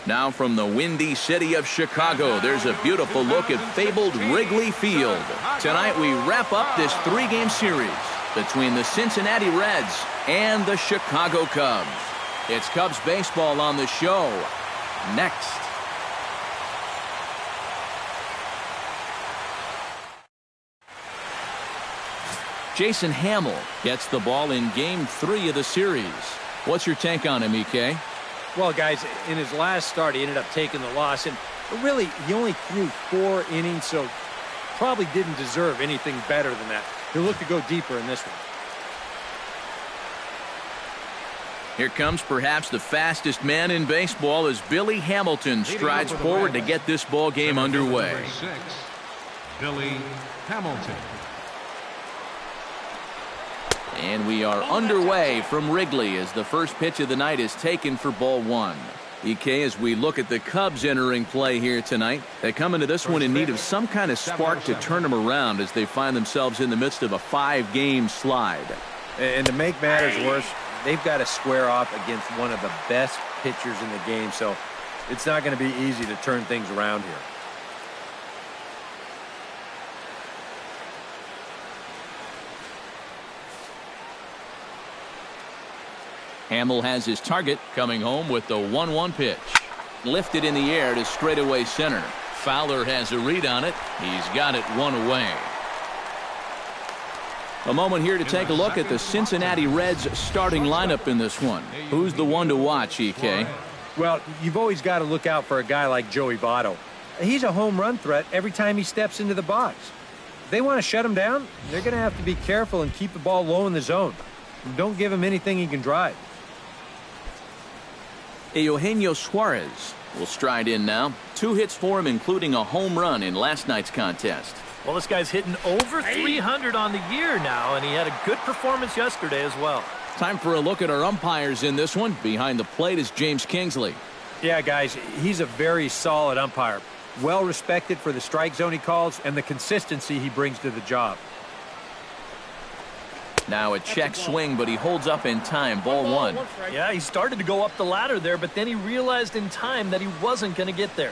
Now from the windy city of Chicago, there's a beautiful look at fabled Wrigley Field. Tonight we wrap up this 3-game series between the Cincinnati Reds and the Chicago Cubs. It's Cubs baseball on the show next. Jason Hamill gets the ball in Game 3 of the series. What's your take on him, EK? Well, guys, in his last start, he ended up taking the loss. And really, he only threw 4 innings, so probably didn't deserve anything better than that. He'll look to go deeper in this one. Here comes perhaps the fastest man in baseball as Billy Hamilton strides forward to get this ball game underway. Number 6, Billy Hamilton. And we are underway from Wrigley as the first pitch of the night is taken for ball 1. EK, as we look at the Cubs entering play here tonight, they come into this one in need of some kind of spark to turn them around as they find themselves in the midst of a 5-game slide. And to make matters worse, they've got to square off against one of the best pitchers in the game, so it's not going to be easy to turn things around here. Hamill has his target, coming home with the 1-1 pitch. Lifted in the air to straightaway center. Fowler has a read on it. He's got it 1 away. A moment here to take a look at the Cincinnati Reds starting lineup in this one. Who's the one to watch, EK? Well, you've always got to look out for a guy like Joey Votto. He's a home run threat every time he steps into the box. If they want to shut him down, they're going to have to be careful and keep the ball low in the zone. Don't give him anything he can drive. Eugenio Suarez will stride in now. 2 hits for him, including a home run in last night's contest. Well, this guy's hitting over 300 on the year now, and he had a good performance yesterday as well. Time for a look at our umpires in this one. Behind the plate is James Kingsley. Yeah, guys, he's a very solid umpire. Well respected for the strike zone he calls and the consistency he brings to the job. Now a check swing, but he holds up in time. Ball 1. Yeah, he started to go up the ladder there, but then he realized in time that he wasn't going to get there.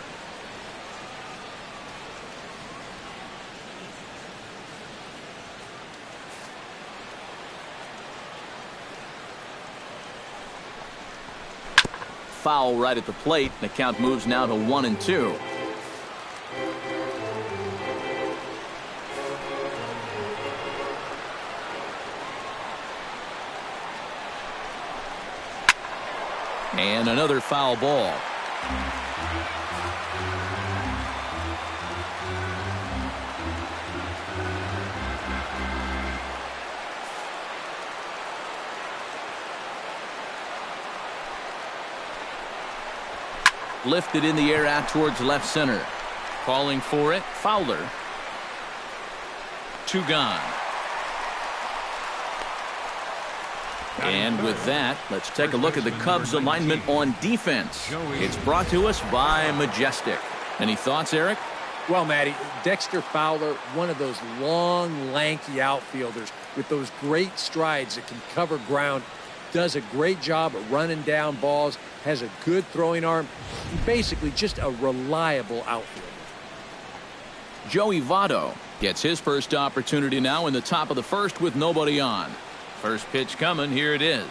Foul right at the plate. The count moves now to 1-2. And another foul ball. Lifted in the air out towards left center. Calling for it, Fowler. 2 gone. And with that, let's take a look at the Cubs alignment on defense. It's brought to us by Majestic. Any thoughts, Eric? Well, Matty, Dexter Fowler, one of those long, lanky outfielders with those great strides that can cover ground, does a great job of running down balls, has a good throwing arm, basically just a reliable outfielder. Joey Votto gets his first opportunity now in the top of the first with nobody on. First pitch coming. Here it is.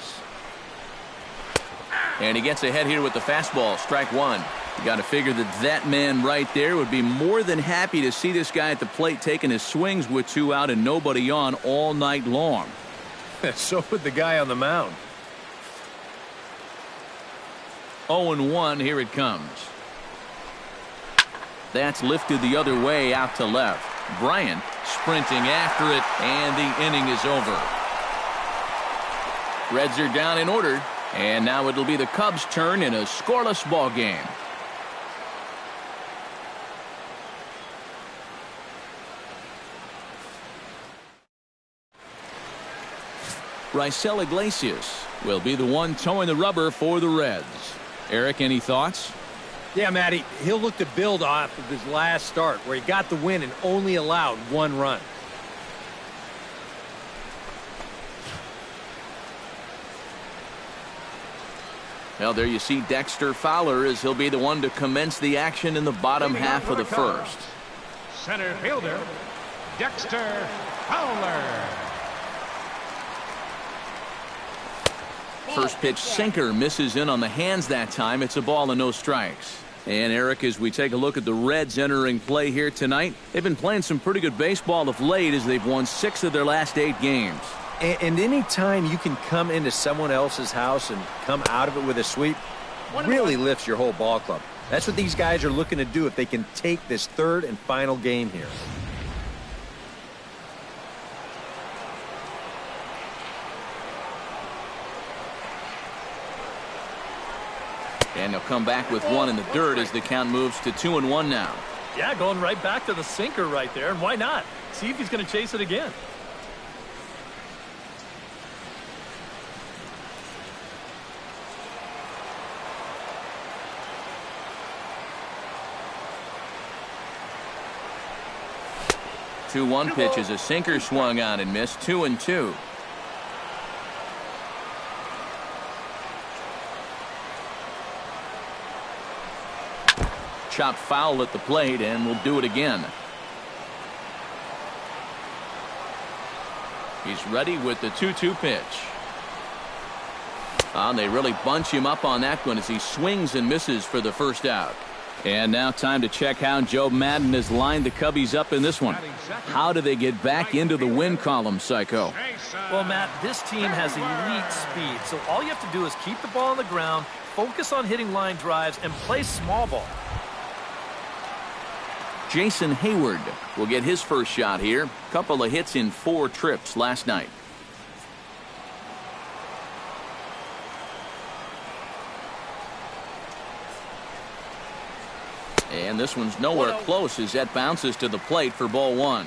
And he gets ahead here with the fastball. Strike 1. You got to figure that man right there would be more than happy to see this guy at the plate taking his swings with 2 out and nobody on all night long. So would the guy on the mound. 0-1. Here it comes. That's lifted the other way out to left. Bryant sprinting after it, and the inning is over. Reds are down in order, and now it'll be the Cubs' turn in a scoreless ball game. Raisel Iglesias will be the one towing the rubber for the Reds. Eric, any thoughts? Yeah, Matty, he'll look to build off of his last start where he got the win and only allowed 1 run. Well, there you see Dexter Fowler as he'll be the one to commence the action in the bottom half of the first. Center fielder, Dexter Fowler. First pitch sinker misses in on the hands that time. It's a ball and no strikes. And Eric, as we take a look at the Reds entering play here tonight, they've been playing some pretty good baseball of late as they've won 6 of their last 8 games. And any time you can come into someone else's house and come out of it with a sweep really lifts your whole ball club. That's what these guys are looking to do if they can take this third and final game here. And he'll come back with 1 in the dirt as the count moves to 2-1 now. Yeah, going right back to the sinker right there, and why not? See if he's going to chase it again. The 2-1 pitch is a sinker swung on and missed. 2-2. Chopped foul at the plate, and we'll do it again. He's ready with the 2-2 pitch. And they really bunch him up on that one as he swings and misses for the first out. And now time to check how Joe Madden has lined the Cubbies up in this one. How do they get back into the win column, Psycho? Well, Matt, this team has elite speed, so all you have to do is keep the ball on the ground, focus on hitting line drives, and play small ball. Jason Hayward will get his first shot here. Couple of hits in 4 trips last night. And this one's nowhere close as that bounces to the plate for ball 1.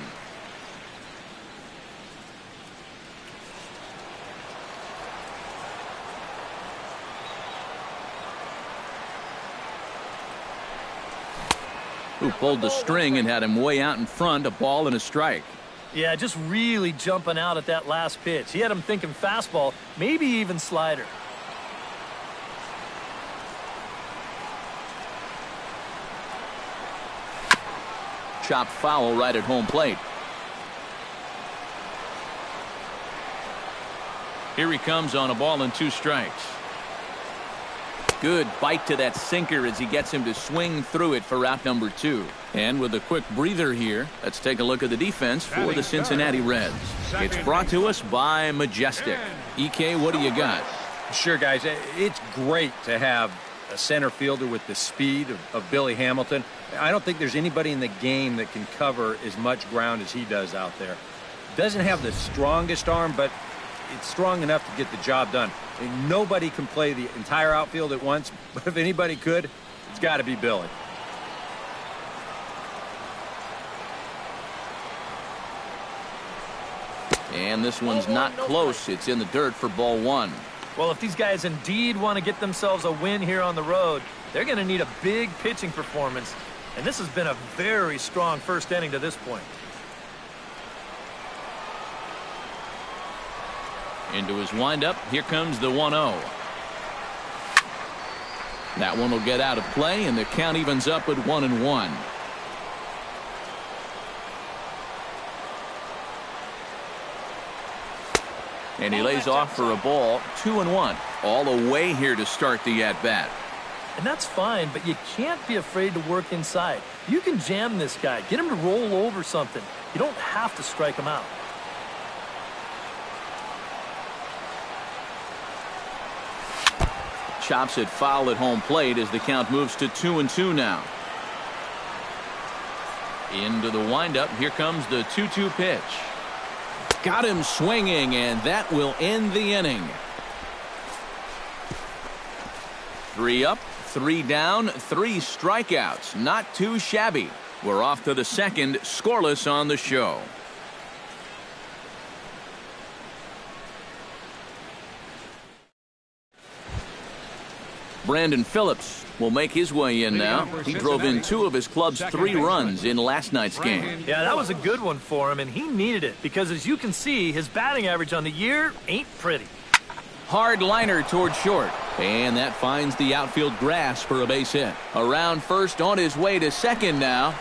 Who pulled the string and had him way out in front, a ball and a strike. Yeah, just really jumping out at that last pitch. He had him thinking fastball, maybe even slider. Chopped foul right at home plate. Here he comes on a ball and 2 strikes. Good bite to that sinker as he gets him to swing through it for out number 2. And with a quick breather here, let's take a look at the defense for the Cincinnati Reds. It's brought to us by Majestic. EK, what do you got? Sure, guys. It's great to have a center fielder with the speed of Billy Hamilton. I don't think there's anybody in the game that can cover as much ground as he does out there. Doesn't have the strongest arm, but it's strong enough to get the job done. And nobody can play the entire outfield at once, but if anybody could, it's got to be Billy. And this one's not close. It's in the dirt for ball 1. Well, if these guys indeed want to get themselves a win here on the road, they're going to need a big pitching performance. And this has been a very strong first inning to this point. Into his windup. Here comes the 1-0. That one will get out of play, and the count evens up at 1-1. And he lays off for a ball. 2-1. All the way here to start the at-bat. And that's fine, but you can't be afraid to work inside. You can jam this guy. Get him to roll over something. You don't have to strike him out. Chops it foul at home plate as the count moves to 2-2 now. Into the windup. Here comes the 2-2 pitch. Got him swinging, and that will end the inning. 3 up, 3 down, 3 strikeouts. Not too shabby. We're off to the second, scoreless on the show. Brandon Phillips will make his way in now. He drove in 2 of his club's 3 runs in last night's game. Yeah, that was a good one for him, and he needed it because, as you can see, his batting average on the year ain't pretty. Hard liner toward short. And that finds the outfield grass for a base hit. Around first, on his way to second now.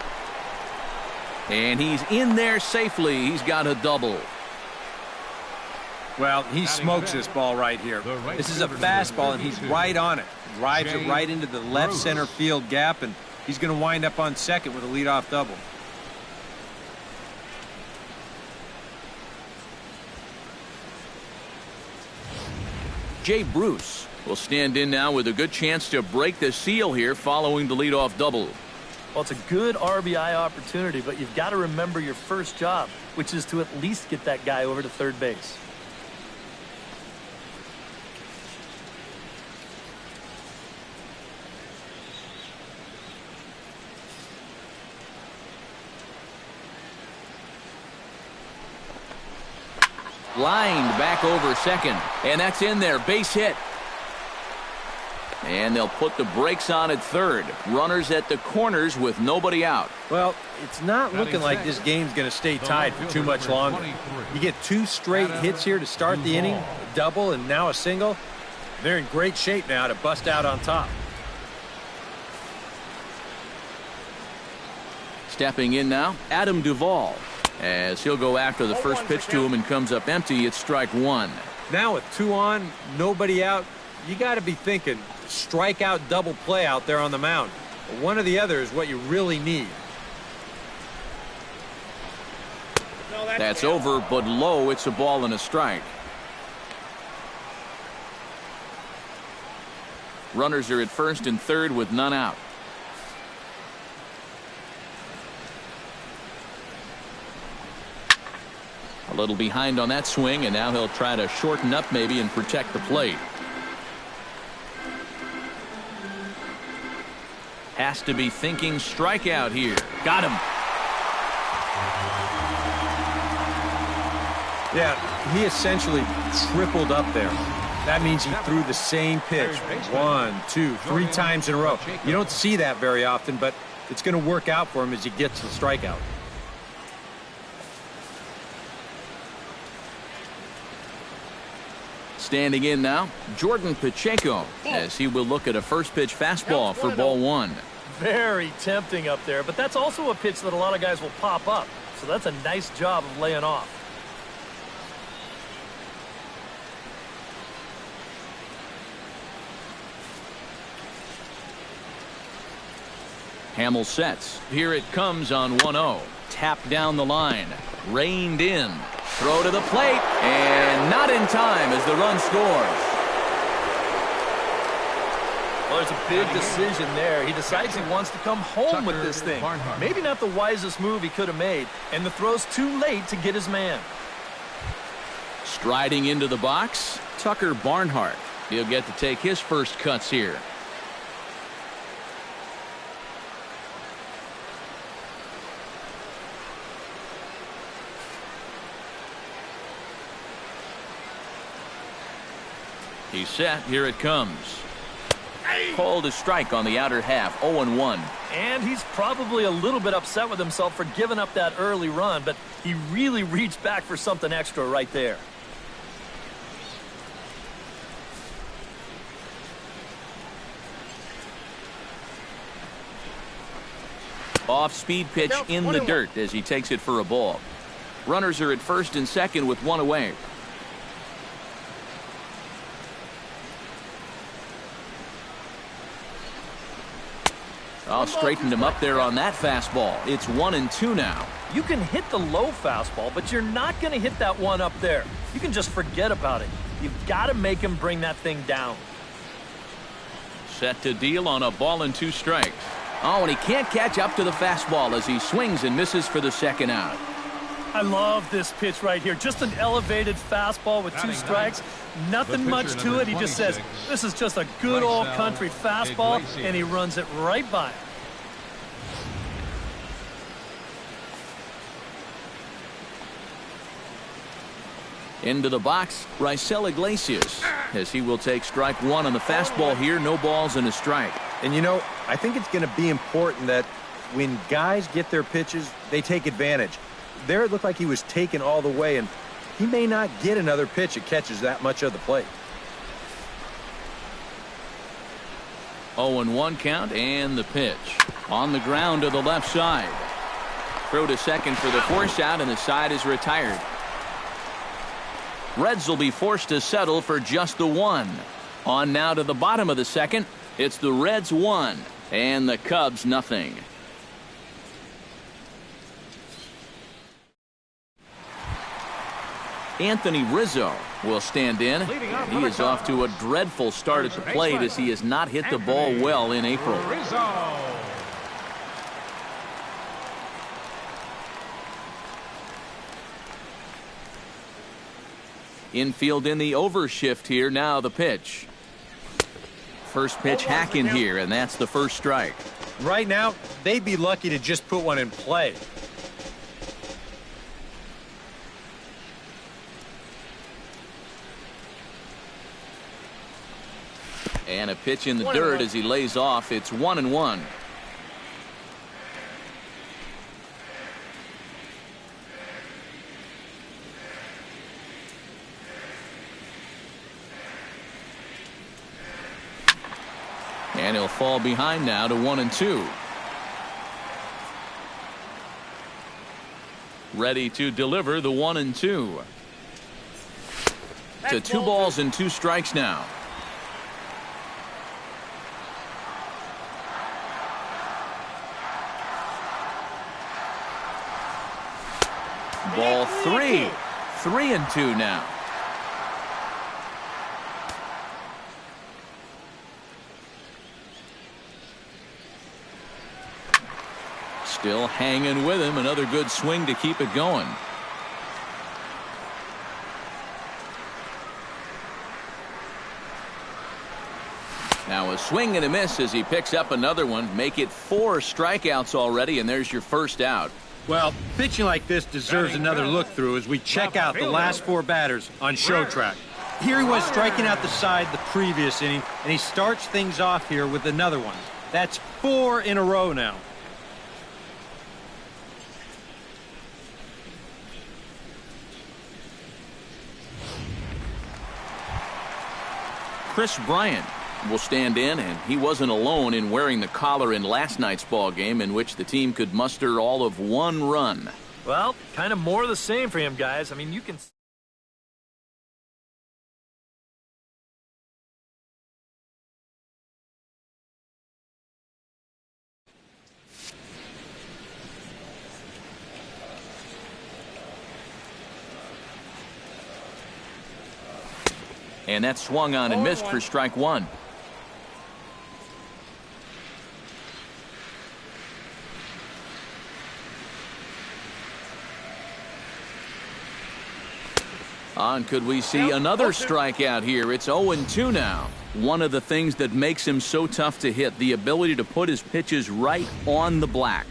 And he's in there safely. He's got a double. Well, he smokes this ball right here. This is a fastball, and he's right on it. Drives it right into the left center field gap, and he's going to wind up on second with a leadoff double. Jay Bruce will stand in now with a good chance to break the seal here following the leadoff double. Well, it's a good RBI opportunity, but you've got to remember your first job, which is to at least get that guy over to third base. Lined back over second, and that's in there. Base hit. And they'll put the brakes on at third. Runners at the corners with nobody out. Well, it's not looking like this game's going to stay tied for too much longer. You get 2 straight hits here to start the inning, a double and now a single. They're in great shape now to bust out on top. Stepping in now, Adam Duvall. As he'll go after the first pitch to him and comes up empty, it's strike one. Now with 2 on, nobody out, you got to be thinking strikeout double play out there on the mound. One or the other is what you really need. That's over, but low. It's a ball and a strike. Runners are at first and third with none out. A little behind on that swing, and now he'll try to shorten up maybe and protect the plate. Has to be thinking strikeout here. Got him. Yeah, he essentially tripled up there. That means he threw the same pitch 1, 2, 3 times in a row. You don't see that very often, but it's going to work out for him as he gets the strikeout. Standing in now, Jordan Pacheco, as he will look at a first pitch fastball for ball one. Very tempting up there, but that's also a pitch that a lot of guys will pop up. So that's a nice job of laying off. Hamill sets. Here it comes on 1-0. Tapped down the line. Reined in. Throw to the plate. And not in time as the run scores. Well, there's a big decision there. He decides he wants to come home with this thing. Maybe not the wisest move he could have made. And the throw's too late to get his man. Striding into the box, Tucker Barnhart. He'll get to take his first cuts here. He's set. Here it comes. Called a strike on the outer half. 0-1. And he's probably a little bit upset with himself for giving up that early run, but he really reached back for something extra right there. Off-speed pitch in the dirt as he takes it for a ball. Runners are at first and second with one away. Oh, straightened him up there on that fastball. It's 1-2 now. You can hit the low fastball, but you're not going to hit that one up there. You can just forget about it. You've got to make him bring that thing down. Set to deal on a ball and 2 strikes. Oh, and he can't catch up to the fastball as he swings and misses for the second out. I love this pitch right here. Just an elevated fastball with 2 strikes. Nothing much to it. He just says, this is just a good old country fastball, and he runs it right by him. Into the box, Raisel Iglesias, as he will take strike one on the fastball here. No balls and a strike. And you know, I think it's going to be important that when guys get their pitches, they take advantage. There it looked like he was taken all the way, and he may not get another pitch that catches that much of the plate. 0-1 count, and the pitch. On the ground to the left side. Throw to second for the force out, and the side is retired. Reds will be forced to settle for just the one. On now to the bottom of the second. It's the Reds 1 and the Cubs nothing. Anthony Rizzo will stand in. He is off to a dreadful start at the plate as he has not hit the ball well in April. Infield in the overshift here. Now the pitch. First pitch hacking here, and that's the first strike. Right now, they'd be lucky to just put one in play. And a pitch in the dirt as he lays off. It's 1-1. And he'll fall behind now to 1-2. Ready to deliver the 1-2. To 2 balls and 2 strikes now. Ball 3. 3-2 now. Still hanging with him. Another good swing to keep it going. Now a swing and a miss as he picks up another one. Make it 4 strikeouts already, and there's your first out. Well, pitching like this deserves another look through as we check out the last 4 batters on show track. Here he was striking out the side the previous inning, and he starts things off here with another one. That's 4 in a row now. Chris Bryant will stand in, and he wasn't alone in wearing the collar in last night's ball game, in which the team could muster all of 1 run. Well, kind of more of the same for him, guys. I mean, you can. And that swung on and missed for strike 1. On, could we see another strikeout here? It's 0-2 now. One of the things that makes him so tough to hit, the ability to put his pitches right on the black.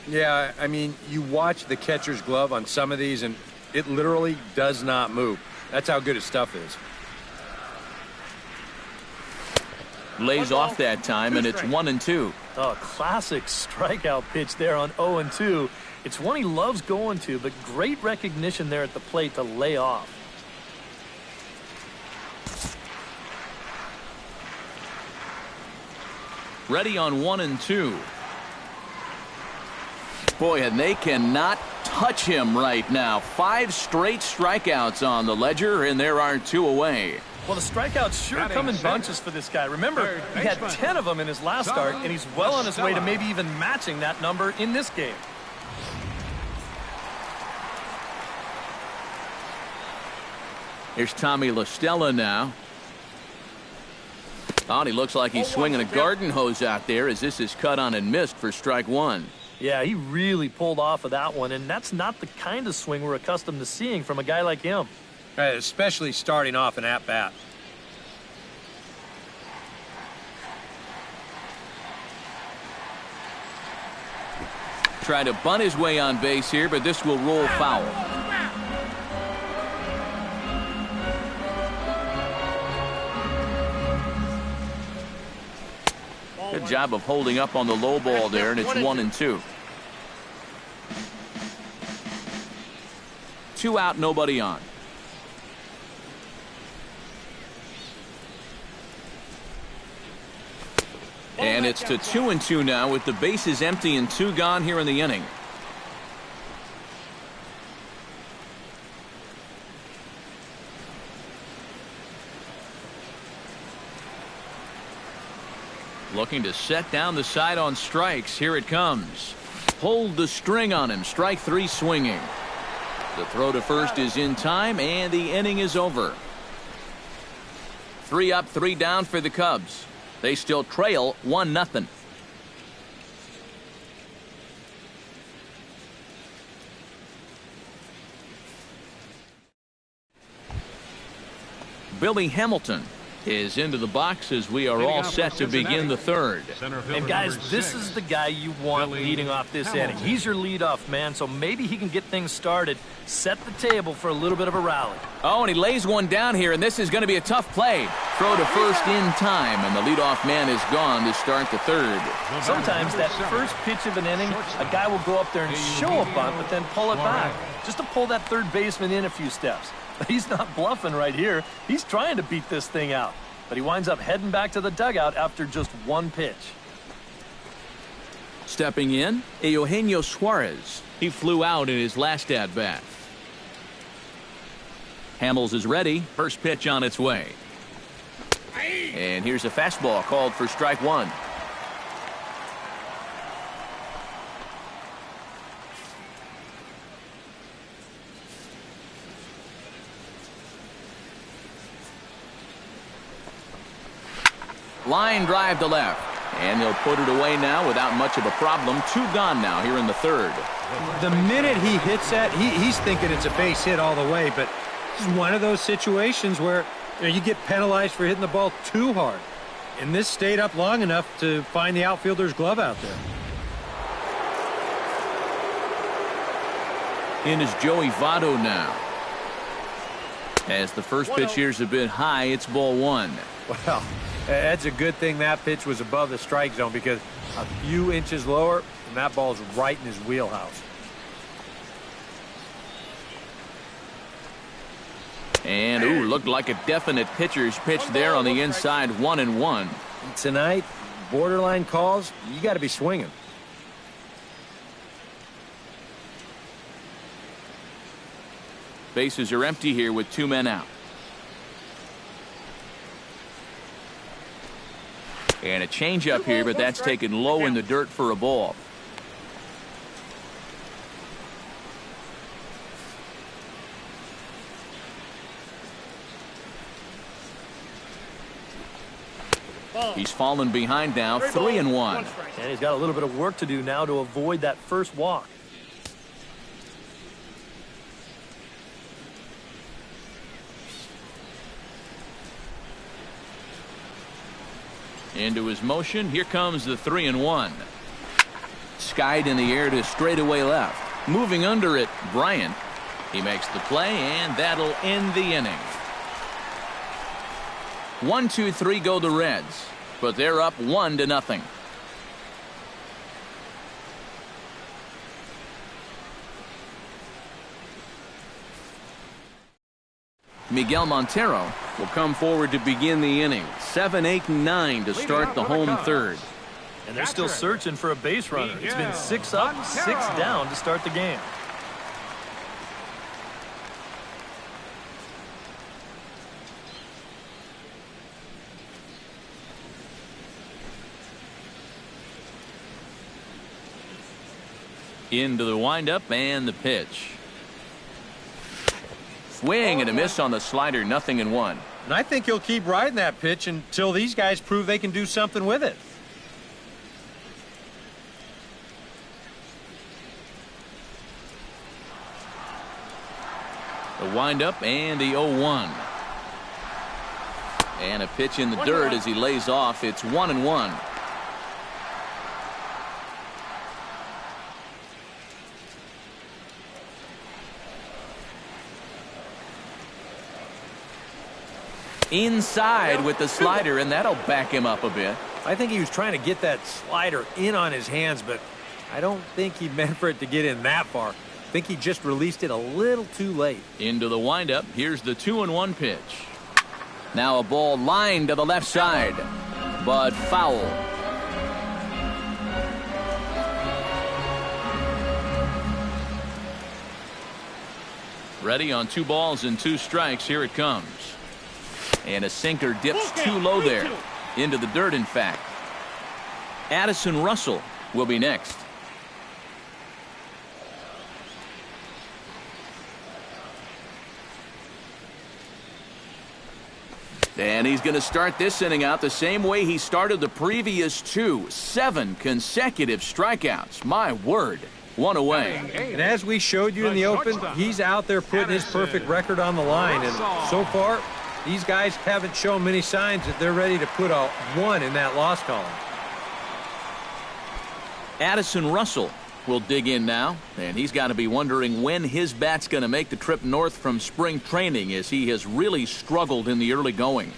Yeah, I mean, you watch the catcher's glove on some of these, and it literally does not move. That's how good his stuff is. Lays off that time, and it's 1-2. Oh, classic strikeout pitch there on 0-2. It's one he loves going to, but great recognition there at the plate to lay off. Ready on 1-2. Boy, and they cannot touch him right now. 5 straight strikeouts on the ledger, and there are 2 away. Well, the strikeouts sure come in bunches for this guy. Remember, he had 10 of them in his last start, and he's well on his way to maybe even matching that number in this game. Here's Tommy La Stella now. Oh, and he looks like he's swinging a garden hose out there as this is cut on and missed for strike 1. Yeah, he really pulled off of that one, and that's not the kind of swing we're accustomed to seeing from a guy like him. Especially starting off an at-bat. Try to bunt his way on base here, but this will roll foul. Good job of holding up on the low ball there, and it's 1-2. 2 out, nobody on. And it's to 2-2 now with the bases empty and 2 gone here in the inning. Looking to set down the side on strikes. Here it comes. Pulled the string on him. Strike 3 swinging. The throw to first is in time, and the inning is over. 3 up, 3 down for the Cubs. They still trail 1-0. Billy Hamilton is into the box as we are all set to begin the third. And guys, this is the guy you want leading off this inning. He's your leadoff man, so maybe he can get things started, set the table for a little bit of a rally. Oh, and he lays one down here, and this is going to be a tough play. Throw to first in time, and the leadoff man is gone to start the third. Sometimes that first pitch of an inning, a guy will go up there and show a bunt, but then pull it back, just to pull that third baseman in a few steps. He's not bluffing right here. He's trying to beat this thing out. But he winds up heading back to the dugout after just one pitch. Stepping in, Eugenio Suarez. He flew out in his last at-bat. Hamels is ready. First pitch on its way. And here's a fastball called for strike 1. Line drive to left, and they'll put it away now without much of a problem. 2 gone now here in the third. The minute he hits that, he's thinking it's a base hit all the way, but this is one of those situations where you get penalized for hitting the ball too hard. And this stayed up long enough to find the outfielder's glove out there. In is Joey Votto now. As the first pitch here's a bit high, it's ball 1. Well, that's a good thing that pitch was above the strike zone, because a few inches lower and that ball's right in his wheelhouse. And looked like a definite pitcher's pitch there on the inside. 1-1. Tonight, borderline calls, you got to be swinging. Bases are empty here with 2 men out. And a changeup here, but that's taken low in the dirt for a ball. He's fallen behind now, 3-1. And he's got a little bit of work to do now to avoid that first walk. Into his motion. Here comes the 3-1. Skied in the air to straightaway left. Moving under it, Bryant. He makes the play, and that'll end the inning. 1-2-3 go the Reds, but they're up 1-0. Miguel Montero will come forward to begin the inning. 7, 8, and 9 to start the home third. And they're still searching for a base runner. It's been 6 up, 6 down to start the game. Into the windup and the pitch. Swing and a miss on the slider. 0-1. And I think he'll keep riding that pitch until these guys prove they can do something with it. The windup and the 0-1. And a pitch in the dirt as he lays off. It's 1-1. Inside with the slider, and that'll back him up a bit. I think he was trying to get that slider in on his hands, but I don't think he meant for it to get in that far. I think he just released it a little too late. Into the windup. Here's the 2-1 pitch. Now a ball lined to the left side, but foul. Ready on 2 balls and 2 strikes. Here it comes. And a sinker dips too low there. Into the dirt, in fact. Addison Russell will be next. And he's going to start this inning out the same way he started the previous 2. 7 consecutive strikeouts. My word. 1 away. And as we showed you in the open, he's out there putting his perfect record on the line. And so far, these guys haven't shown many signs that they're ready to put a 1 in that loss column. Addison Russell will dig in now, and he's got to be wondering when his bat's going to make the trip north from spring training, as he has really struggled in the early going.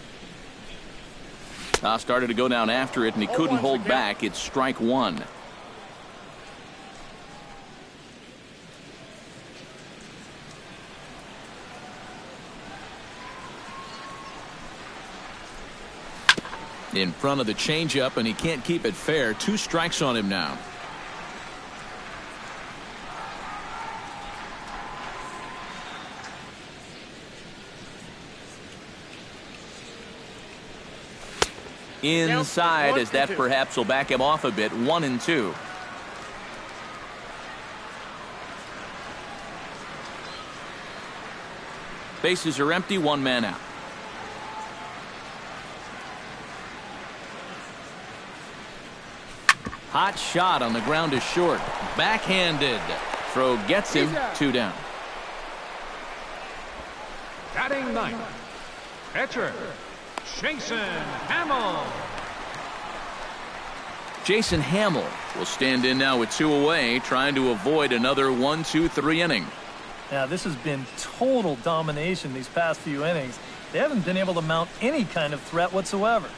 Started to go down after it, and he couldn't hold back. It's strike 1. In front of the changeup, and he can't keep it fair. 2 strikes on him now. Inside, as that perhaps will back him off a bit. 1-2. Bases are empty. 1 man out. Hot shot on the ground is short. Backhanded. Throw gets him. 2 down. Batting 9th, pitcher Jason Hamill. Jason Hamill will stand in now with 2 away, trying to avoid another 1-2-3 inning. Yeah, this has been total domination these past few innings. They haven't been able to mount any kind of threat whatsoever.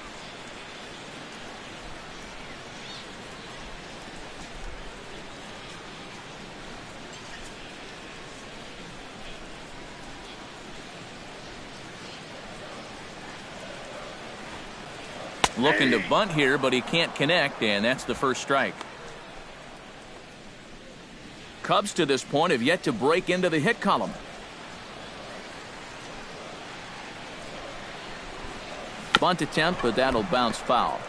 Looking to bunt here, but he can't connect, and that's the first strike. Cubs to this point have yet to break into the hit column. Bunt attempt, but that'll bounce foul.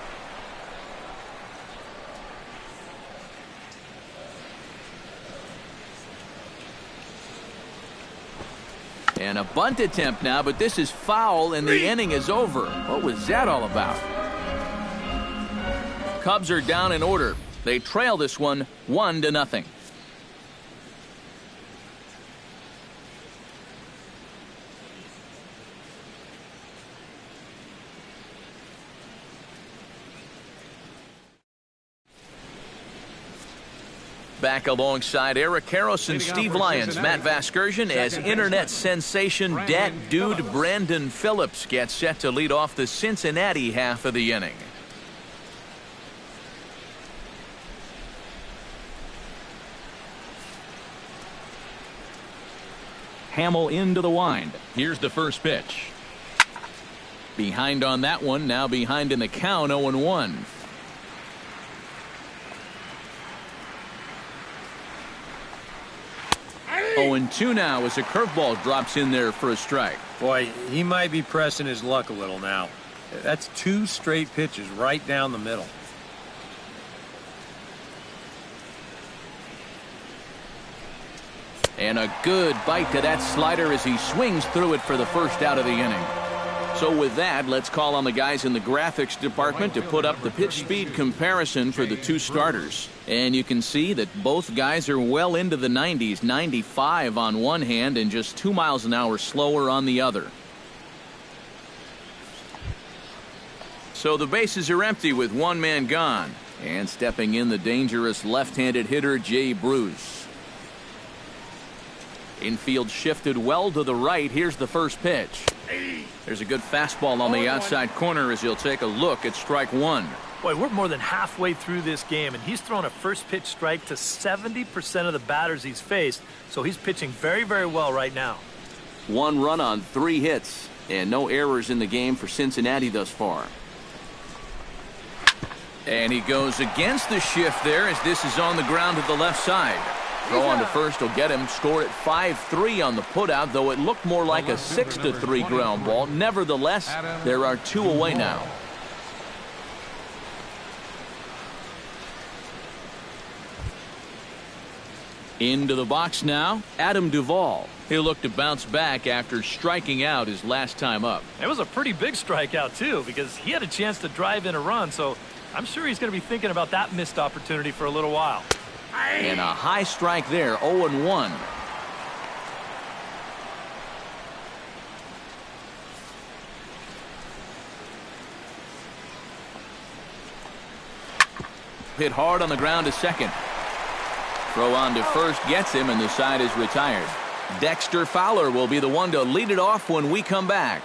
And a bunt attempt now, but this is foul, and the inning is over. What was that all about? Cubs are down in order. They trail this one 1-0. Back alongside Eric Karros and Steve Lyons, Matt Vasgersian, as internet sensation Dat Dude Brandon Phillips gets set to lead off the Cincinnati half of the inning. Hamill into the wind. Here's the first pitch. Behind on that one, now behind in the count. 0-1. And 2 now as a curveball drops in there for a strike. Boy, he might be pressing his luck a little now. That's 2 straight pitches right down the middle. And a good bite to that slider as he swings through it for the first out of the inning. So with that, let's call on the guys in the graphics department to put up the pitch speed comparison for the 2 starters. And you can see that both guys are well into the 90s, 95 on one hand and just 2 miles an hour slower on the other. So the bases are empty with 1 man gone. And stepping in, the dangerous left-handed hitter Jay Bruce. Infield shifted well to the right. Here's the first pitch. There's a good fastball on the outside corner as he'll take a look at strike 1. Boy, we're more than halfway through this game, and he's thrown a first pitch strike to 70% of the batters he's faced, so he's pitching very, very well right now. 1 run on 3 hits, and no errors in the game for Cincinnati thus far. And he goes against the shift there as this is on the ground to the left side. Throw on to first will get him. Score at 5-3 on the putout, though it looked more like a 6-3 ground ball. Nevertheless, there are 2 away now. Into the box now, Adam Duvall. He'll look to bounce back after striking out his last time up. It was a pretty big strikeout, too, because he had a chance to drive in a run, so I'm sure he's going to be thinking about that missed opportunity for a little while. And a high strike there, 0-1. Hit hard on the ground to second. Throw on to first gets him, and the side is retired. Dexter Fowler will be the one to lead it off when we come back.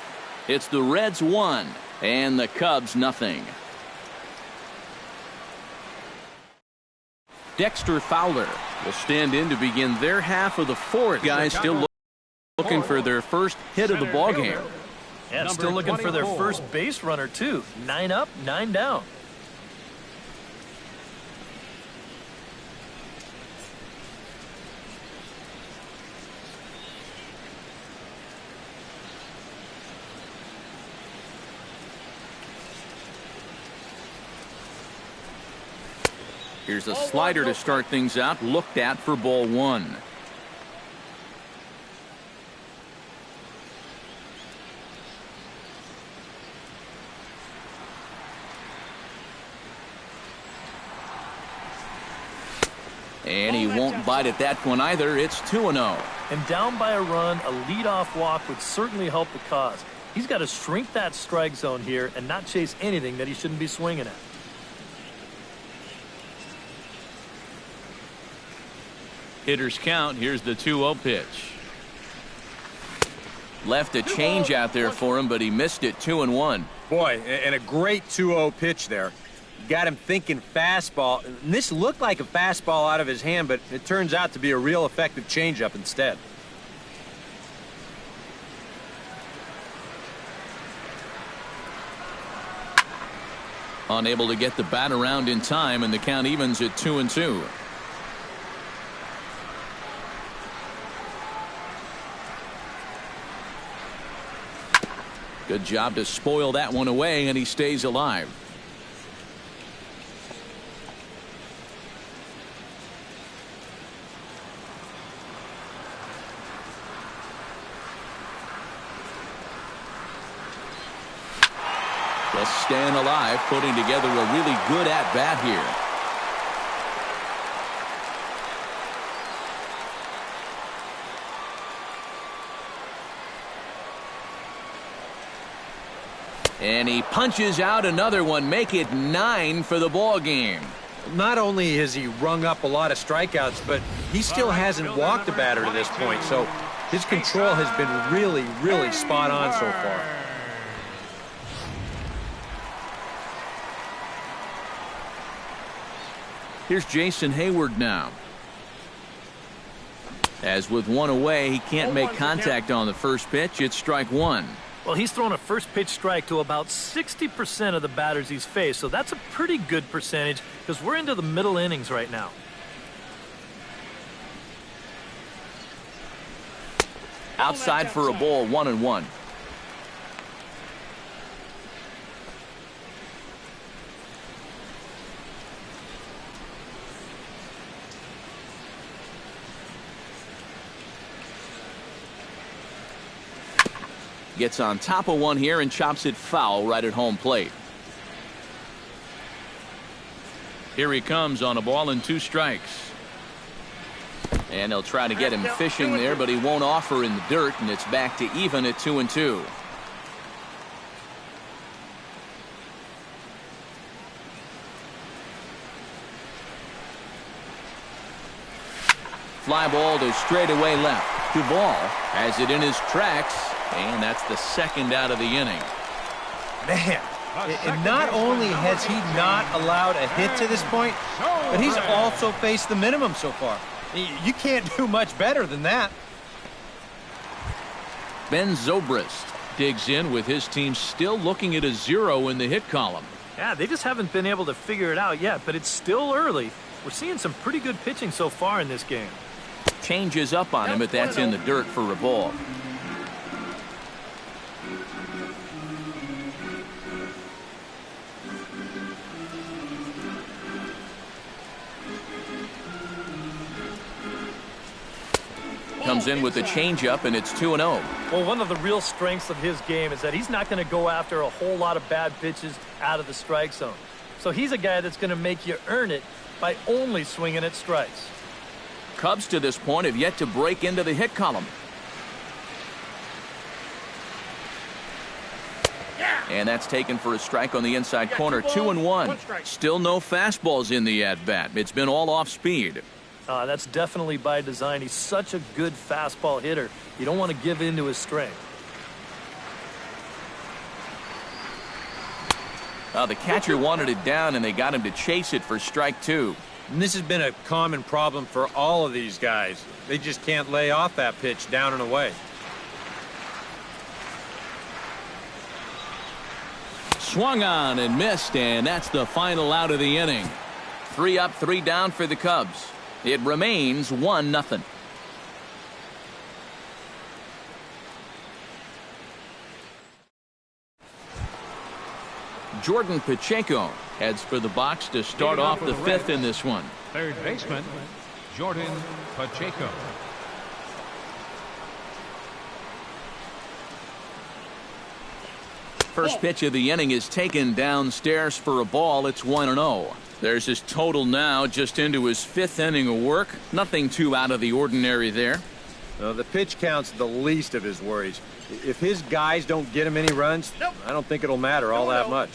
It's the Reds 1 and the Cubs nothing. Dexter Fowler will stand in to begin their half of the fourth. Guys still looking for their first hit of the ballgame. Yeah, still looking for their first base runner, too. 9 up, 9 down. Here's a slider to start things out, looked at for ball 1. And he won't bite at that one either. It's 2-0. And down by a run, a leadoff walk would certainly help the cause. He's got to shrink that strike zone here and not chase anything that he shouldn't be swinging at. Hitters count. Here's the 2-0 pitch. Left a change out there for him, but he missed it. 2-1. Boy, and a great 2-0 pitch there. Got him thinking fastball. And this looked like a fastball out of his hand, but it turns out to be a real effective changeup instead. Unable to get the bat around in time, and the count evens at 2-2. Good job to spoil that one away, and he stays alive. Just staying alive, putting together a really good at-bat here. And he punches out another one, make it 9 for the ball game. Not only has he rung up a lot of strikeouts, but he still hasn't walked a batter to this point, so his control has been really, really spot on so far. Here's Jason Hayward now. As with one away, he can't make contact on the first pitch. It's strike 1. Well, he's thrown a first pitch strike to about 60% of the batters he's faced, so that's a pretty good percentage because we're into the middle innings right now. Outside for a ball, 1-1. Gets on top of one here and chops it foul right at home plate. Here he comes on a ball and 2 strikes. And they'll try to get him fishing there, but he won't offer in the dirt, and it's back to even at 2-2. Fly ball to straightaway left. Duvall has it in his tracks. And that's the second out of the inning. Man, and not only has he not allowed a hit to this point, but he's also faced the minimum so far. You can't do much better than that. Ben Zobrist digs in with his team still looking at a 0 in the hit column. Yeah, they just haven't been able to figure it out yet, but it's still early. We're seeing some pretty good pitching so far in this game. Changes up on him, but that's in the dirt for a ball. Comes in with the changeup, and it's 2-0. Well, one of the real strengths of his game is that he's not going to go after a whole lot of bad pitches out of the strike zone. So he's a guy that's going to make you earn it by only swinging at strikes. Cubs to this point have yet to break into the hit column. And that's taken for a strike on the inside corner. 2-1. Still no fastballs in the at-bat. It's been all off speed. That's definitely by design. He's such a good fastball hitter. You don't want to give in to his strength. The catcher wanted it down, and they got him to chase it for strike 2. And this has been a common problem for all of these guys. They just can't lay off that pitch down and away. Swung on and missed, and that's the final out of the inning. 3 up, 3 down for the Cubs. It remains 1-0. Jordan Pacheco heads for the box to start off the 5th in this one. Third baseman, Jordan Pacheco. First pitch of the inning is taken downstairs for a ball. It's 1-0. There's his total now, just into his 5th inning of work. Nothing too out of the ordinary there. The pitch count's the least of his worries. If his guys don't get him any runs, I don't think it'll matter all that much.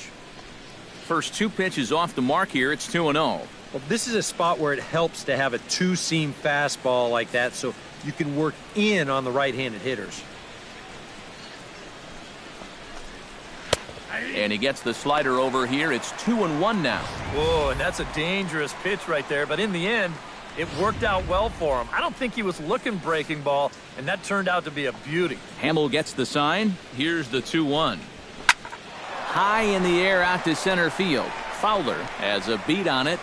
First 2 pitches off the mark here. It's 2-0. Well, this is a spot where it helps to have a 2-seam fastball like that so you can work in on the right-handed hitters. And he gets the slider over here. It's 2-1 now. Whoa, and that's a dangerous pitch right there. But in the end, it worked out well for him. I don't think he was looking breaking ball, and that turned out to be a beauty. Hamill gets the sign. Here's the 2-1. High in the air out to center field. Fowler has a beat on it,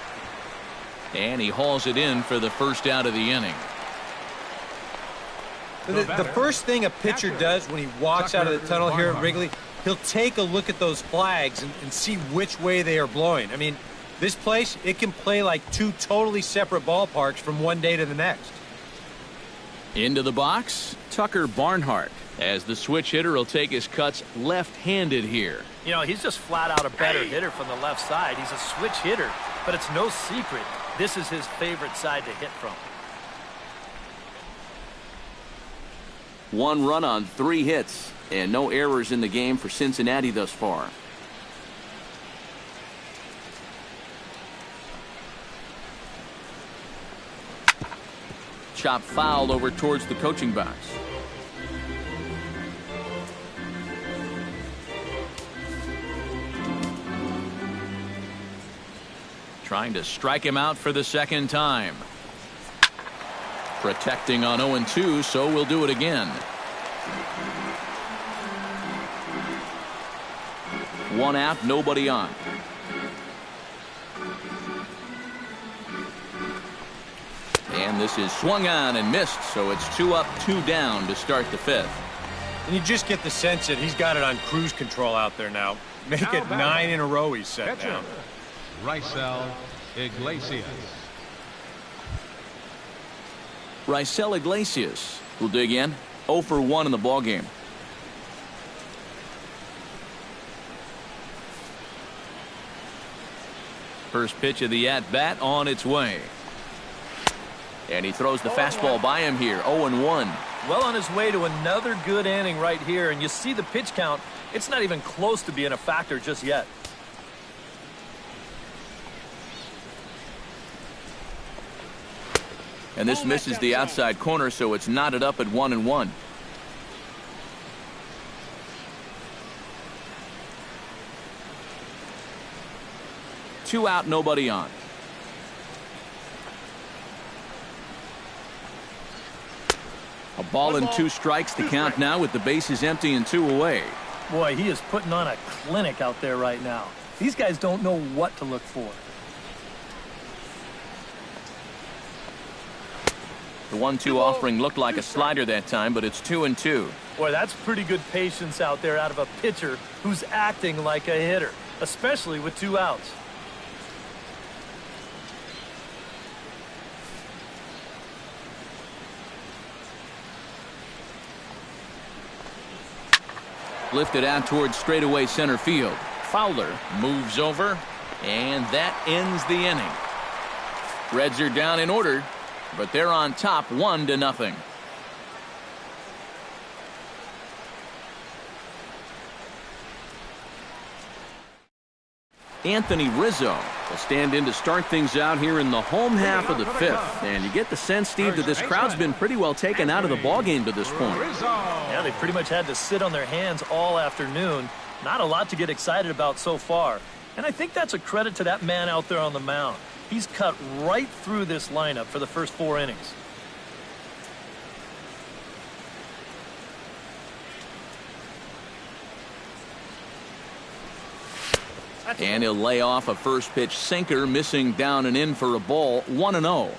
and he hauls it in for the first out of the inning. The first thing a pitcher does when he walks out of the tunnel here at Wrigley, he'll take a look at those flags and see which way they are blowing. I mean, this place, it can play like 2 totally separate ballparks from one day to the next. Into the box, Tucker Barnhart, as the switch hitter will take his cuts left-handed here. You know, he's just flat out a better hitter from the left side. He's a switch hitter, but it's no secret this is his favorite side to hit from. 1 run on 3 hits, and no errors in the game for Cincinnati thus far. Chop foul over towards the coaching box. Trying to strike him out for the second time. Protecting on 0-2, so we'll do it again. 1 out, nobody on. And this is swung on and missed, so it's 2 up, 2 down to start the 5th. And you just get the sense that he's got it on cruise control out there now. Make it 9 in a row he's set down. Raisel Iglesias. Raisel Iglesias will dig in. 0 for 1 in the ballgame. First pitch of the at-bat on its way. And he throws the fastball by him here. 0-1. Well on his way to another good inning right here. And you see the pitch count. It's not even close to being a factor just yet. And this misses the outside corner, so it's knotted up at 1-1. Two out, nobody on. A ball and 2 strikes to count now with the bases empty and 2 away. Boy, he is putting on a clinic out there right now. These guys don't know what to look for. The 1-2 offering looked like a slider that time, but it's 2-2. Boy, that's pretty good patience out there out of a pitcher who's acting like a hitter, especially with 2 outs. Lifted out towards straightaway center field. Fowler moves over, and that ends the inning. Reds are down in order, but they're on top 1-0. Anthony Rizzo will stand in to start things out here in the home half of the 5th. And you get the sense, Steve, that this crowd's been pretty well taken out of the ballgame to this point. Yeah, they pretty much had to sit on their hands all afternoon. Not a lot to get excited about so far. And I think that's a credit to that man out there on the mound. He's cut right through this lineup for the first 4 innings. And he'll lay off a first pitch sinker, missing down and in for a ball. 1-0.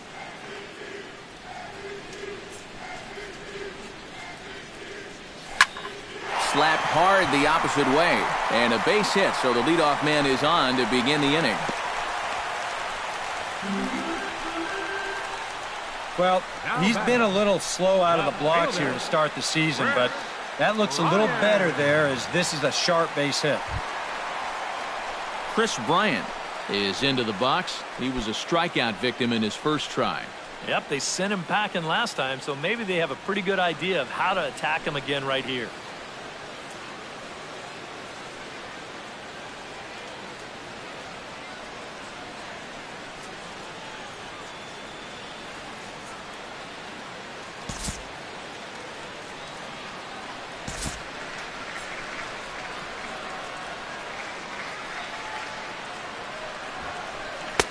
Slapped hard the opposite way, and a base hit, so the leadoff man is on to begin the inning. Well, he's been a little slow out of the blocks here to start the season, but that looks a little better there as this is a sharp base hit. Chris Bryant is into the box. He was a strikeout victim in his first try. Yep, they sent him packing last time, so maybe they have a pretty good idea of how to attack him again right here.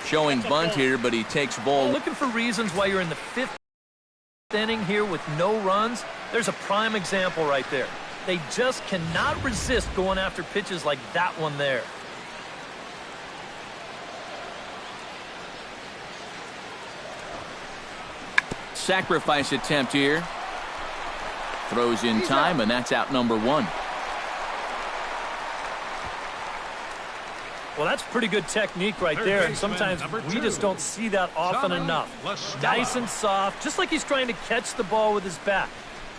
Showing bunt here, but he takes ball. Looking for reasons why you're in the 5th inning here with no runs. There's a prime example right there. They just cannot resist going after pitches like that one there. Sacrifice attempt here. Throws in time, and that's out number 1. Well, that's pretty good technique right there, and sometimes we just don't see that often enough. Nice and soft, just like he's trying to catch the ball with his bat.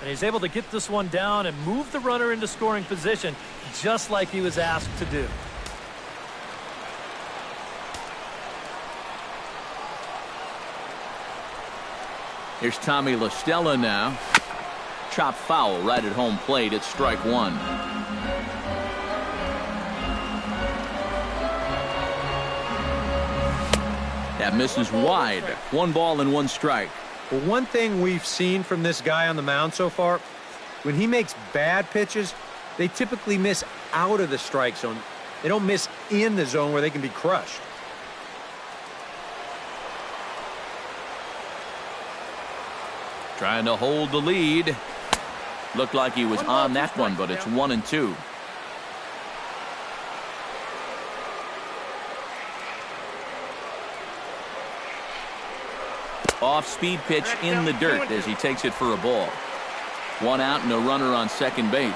And he's able to get this one down and move the runner into scoring position just like he was asked to do. Here's Tommy La Stella now. Chop foul right at home plate. It's strike 1. That misses wide. 1 ball and 1 strike. Well, one thing we've seen from this guy on the mound so far, when he makes bad pitches, they typically miss out of the strike zone. They don't miss in the zone where they can be crushed. Trying to hold the lead. Looked like he was on that one, but it's 1-2. Off-speed pitch in the dirt as he takes it for a ball. 1 out and a runner on second base.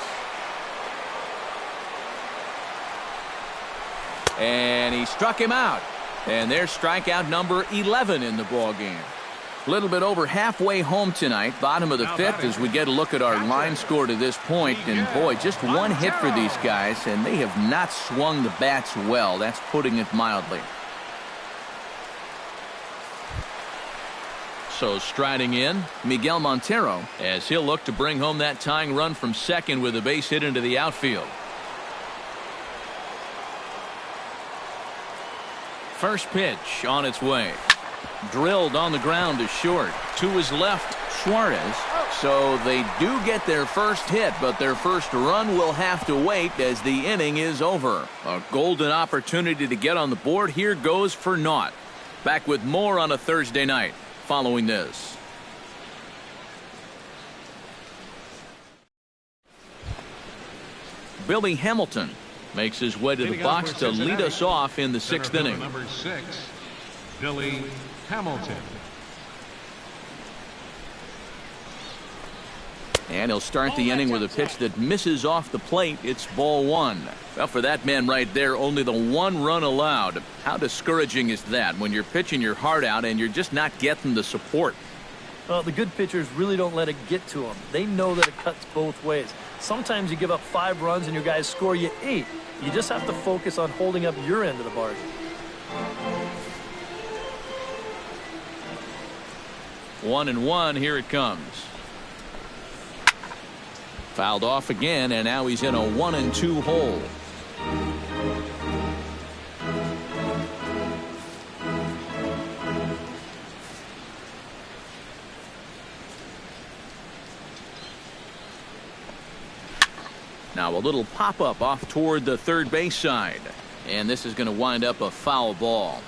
And he struck him out. And there's strikeout number 11 in the ball game. A little bit over halfway home tonight, bottom of the 5th, as we get a look at our line score to this point. And boy, just 1 hit for these guys, and they have not swung the bats well. That's putting it mildly. So striding in, Miguel Montero, as he'll look to bring home that tying run from second with a base hit into the outfield. First pitch on its way. Drilled on the ground to short. To his left, Suarez. So they do get their first hit, but their first run will have to wait as the inning is over. A golden opportunity to get on the board here goes for naught. Back with more on a Thursday night following this. Billy Hamilton makes his way to the box to lead us off in the 6th inning. Number 6, Billy Hamilton. And he'll start the inning with a pitch that misses off the plate. It's ball one. Well, for that man right there, only the one run allowed. How discouraging is that when you're pitching your heart out and you're just not getting the support? Well, the good pitchers really don't let it get to them. They know that it cuts both ways. Sometimes you give up 5 runs and your guys score you 8. You just have to focus on holding up your end of the bargain. 1-1, here it comes. Fouled off again, and now he's in a 1-2 hole. Now a little pop-up off toward the third base side. And this is going to wind up a foul ball.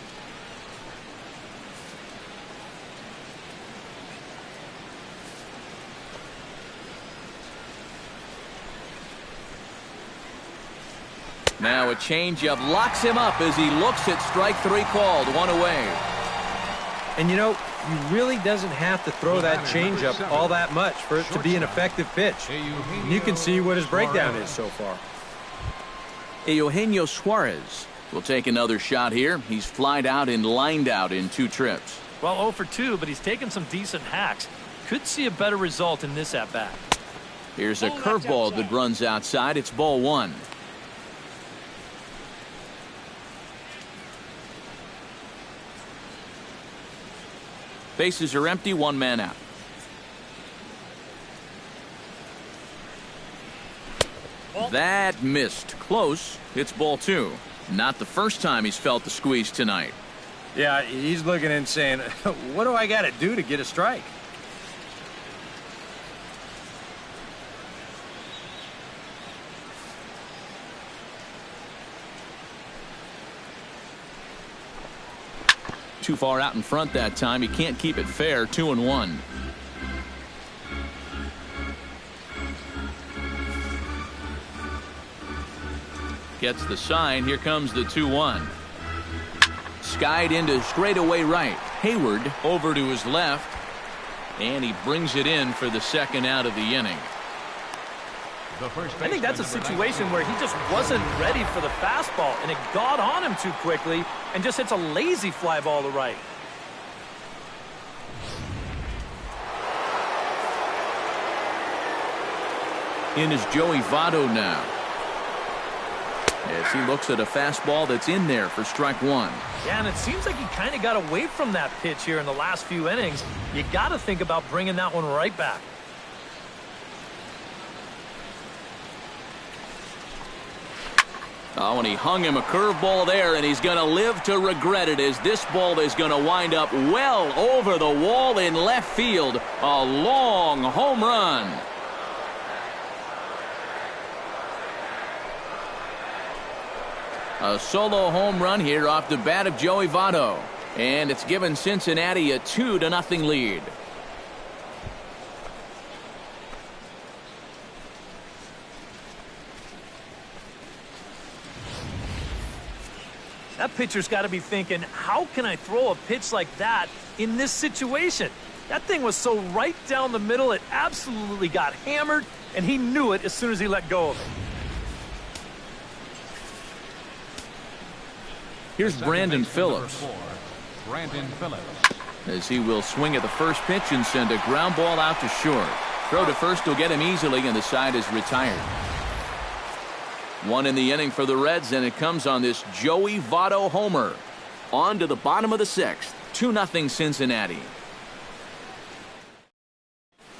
Now a changeup locks him up as he looks at strike 3 called. 1 away. And you know, he really doesn't have to throw that changeup all that much for it to be an effective pitch. And you can see what his breakdown is so far. Eugenio Suarez will take another shot here. He's flied out and lined out in 2 trips. Well, 0 for 2, but he's taken some decent hacks. Could see a better result in this at-bat. Here's a curveball that runs outside. It's ball 1. Bases are empty, 1 man out. That missed. Close. It's ball 2. Not the first time he's felt the squeeze tonight. Yeah, he's looking and saying, what do I got to do to get a strike? Too far out in front that time. He can't keep it fair. 2-1. Gets the sign. Here comes the 2-1. Skied into straightaway right. Hayward over to his left. And he brings it in for the second out of the inning. I think that's a situation where he just wasn't ready for the fastball, and it got on him too quickly and just hits a lazy fly ball to right. In is Joey Votto now, as he looks at a fastball that's in there for strike 1. Yeah, and it seems like he kind of got away from that pitch here in the last few innings. You got to think about bringing that one right back. Oh, and he hung him a curveball there, and he's going to live to regret it as this ball is going to wind up well over the wall in left field. A long home run. A solo home run here off the bat of Joey Votto. And it's given Cincinnati a 2-0 lead. That pitcher's got to be thinking, how can I throw a pitch like that in this situation? That thing was so right down the middle, it absolutely got hammered, and he knew it as soon as he let go of it. Here's Brandon Phillips. Brandon Phillips. As he will swing at the first pitch and send a ground ball out to short. Throw to first will get him easily, and the side is retired. 1 in the inning for the Reds, and it comes on this Joey Votto homer. On to the bottom of the 6th. 2-0 Cincinnati.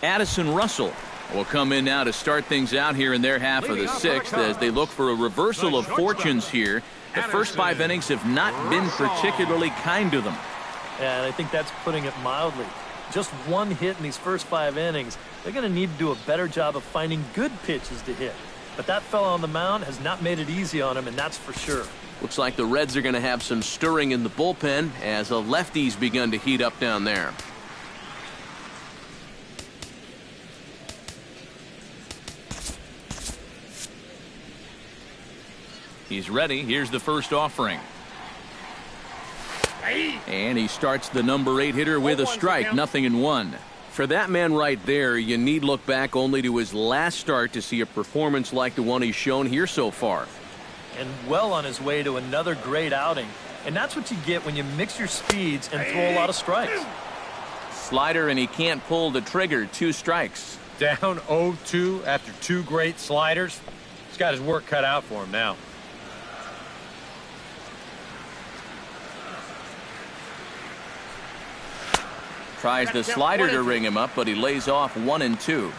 Addison Russell will come in now to start things out here in their half of the 6th as they look for a reversal of fortunes here. The first 5 innings have not been particularly kind to them. Yeah, and I think that's putting it mildly. Just 1 hit in these first 5 innings. They're going to need to do a better job of finding good pitches to hit. But that fella on the mound has not made it easy on him, and that's for sure. Looks like the Reds are going to have some stirring in the bullpen as a lefty's begun to heat up down there. He's ready. Here's the first offering. And he starts the number 8 hitter with a strike. 0-1. For that man right there, you need look back only to his last start to see a performance like the one he's shown here so far. And well on his way to another great outing. And that's what you get when you mix your speeds and throw a lot of strikes. Slider, and he can't pull the trigger. 2 strikes. Down 0-2 after 2 great sliders. He's got his work cut out for him now. Tries the slider to ring him up, but he lays off 1 and 2.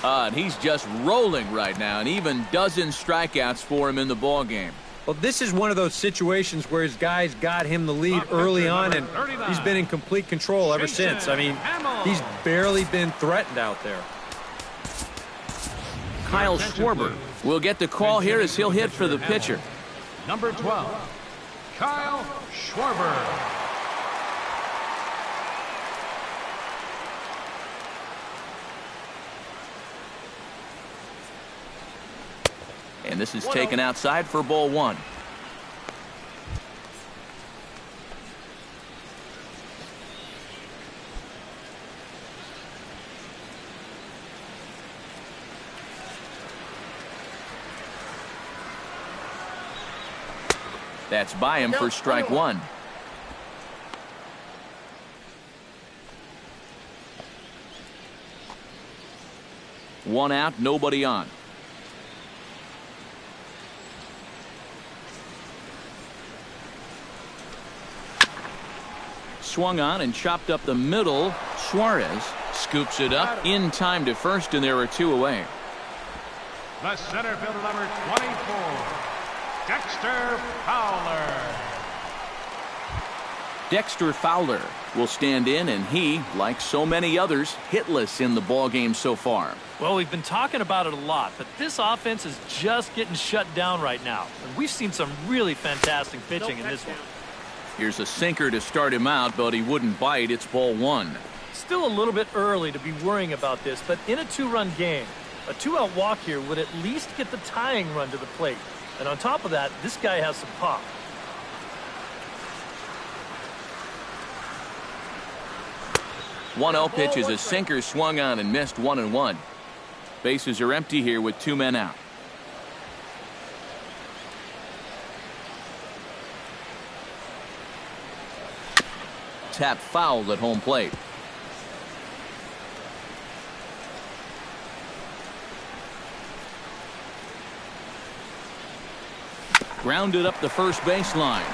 And he's just rolling right now, and even dozen strikeouts for him in the ball game. Well, this is one of those situations where his guys got him the lead early on, and he's been in complete control ever since. I mean, he's barely been threatened out there. Kyle Schwarber will get the call here as he'll hit for the pitcher. Number 12, Kyle Schwarber. And this is taken outside for ball 1. That's by him for strike 1. One out, nobody on. Swung on and chopped up the middle. Suarez scoops it up in time to first, and there are 2 away. The center fielder, number 24, Dexter Fowler. Dexter Fowler will stand in, and he, like so many others, hitless in the ball game so far. Well, we've been talking about it a lot, but this offense is just getting shut down right now. And we've seen some really fantastic pitching in this one. Here's a sinker to start him out, but he wouldn't bite. It's ball 1. Still a little bit early to be worrying about this, but in a 2-run game, a 2-out walk here would at least get the tying run to the plate. And on top of that, this guy has some pop. One 0 pitch is a sinker, swung on and missed. 1-1. Bases are empty here with 2 men out. Tap fouled at home plate. Grounded up the first baseline.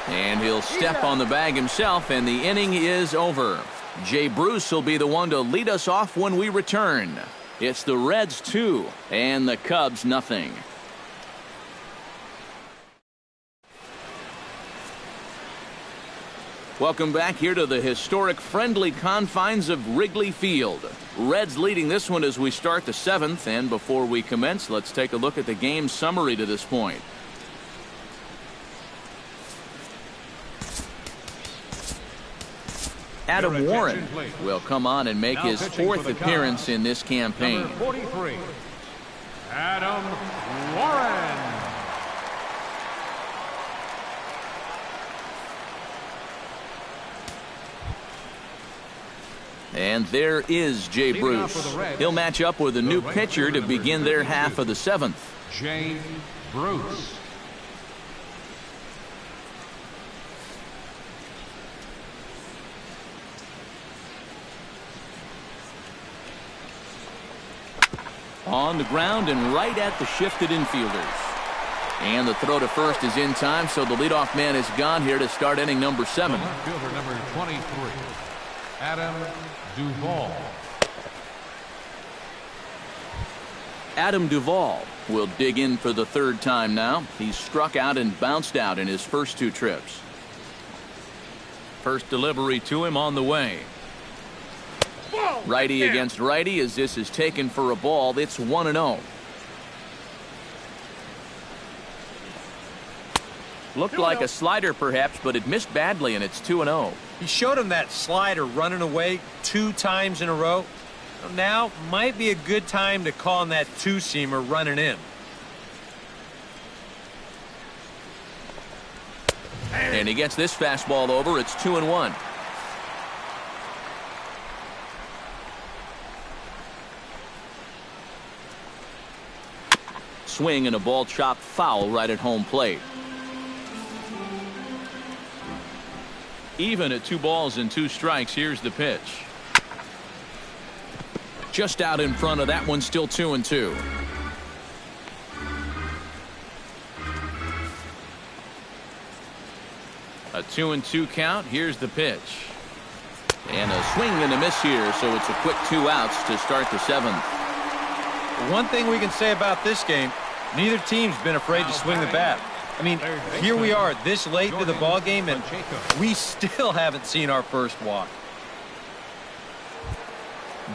And he'll step on the bag himself, and the inning is over. Jay Bruce will be the one to lead us off when we return. It's the Reds 2 and the Cubs nothing. Welcome back here to the historic friendly confines of Wrigley Field. Reds leading this one as we start the 7th, and before we commence, let's take a look at the game summary to this point. Adam Warren will come on and make his 4th appearance in this campaign. Number 43, Adam Warren. And there is Jay Bruce. He'll match up with a new pitcher to begin their half of the 7th. Jay Bruce. On the ground and right at the shifted infielders. And the throw to first is in time, so the leadoff man is gone here to start inning number 7. The left fielder, number 23, Adam Duvall. Adam Duvall will dig in for the 3rd time now. He's struck out and bounced out in his first 2 trips. First delivery to him on the way. Righty against righty as this is taken for a ball. It's 1-0. Looked like a slider perhaps, but it missed badly, and it's 2-0. He showed him that slider running away 2 times in a row. Now might be a good time to call on that two-seamer running in. And he gets this fastball over. It's 2-1. Swing and a ball chopped foul right at home plate. Even at 2 balls and 2 strikes. Here's the pitch. Just out in front of that one, still 2-2. A 2-2 count. Here's the pitch. And a swing and a miss here, so it's a quick 2 outs to start the 7th. One thing we can say about this game, neither team's been afraid to swing the bat. I mean, here we are this late into the ball game, and we still haven't seen our first walk.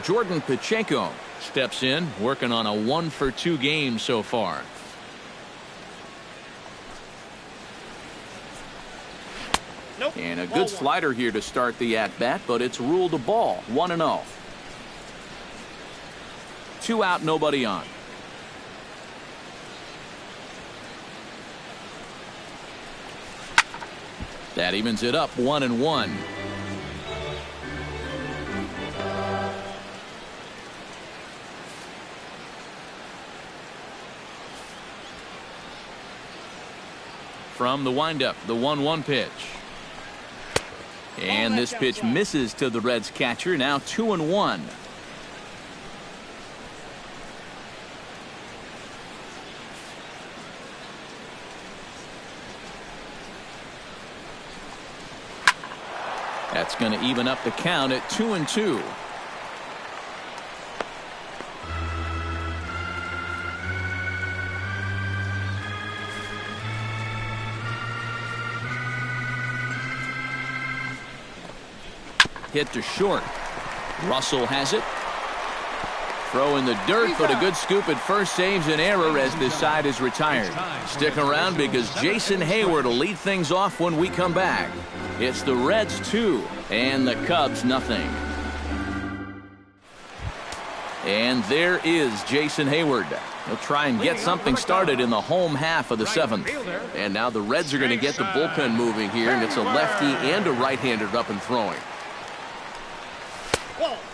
Jordan Pacheco steps in, working on a 1-for-2 game so far. Nope. And a good slider here to start the at-bat, but it's ruled a ball. 1-0. 2 out, nobody on. That evens it up, 1-1. From the windup, the 1-1 pitch. And this pitch misses to the Reds catcher. Now 2-1. That's going to even up the count at 2-2. Hit to short. Russell has it. Throw in the dirt, but a good scoop at first saves an error as this side is retired. Stick around because Jason Hayward will lead things off when we come back. It's the Reds 2 and the Cubs nothing. And there is Jason Hayward. He'll try and get something started in the home half of the 7th. And now the Reds are going to get the bullpen moving here, and it's a lefty and a right-hander up and throwing.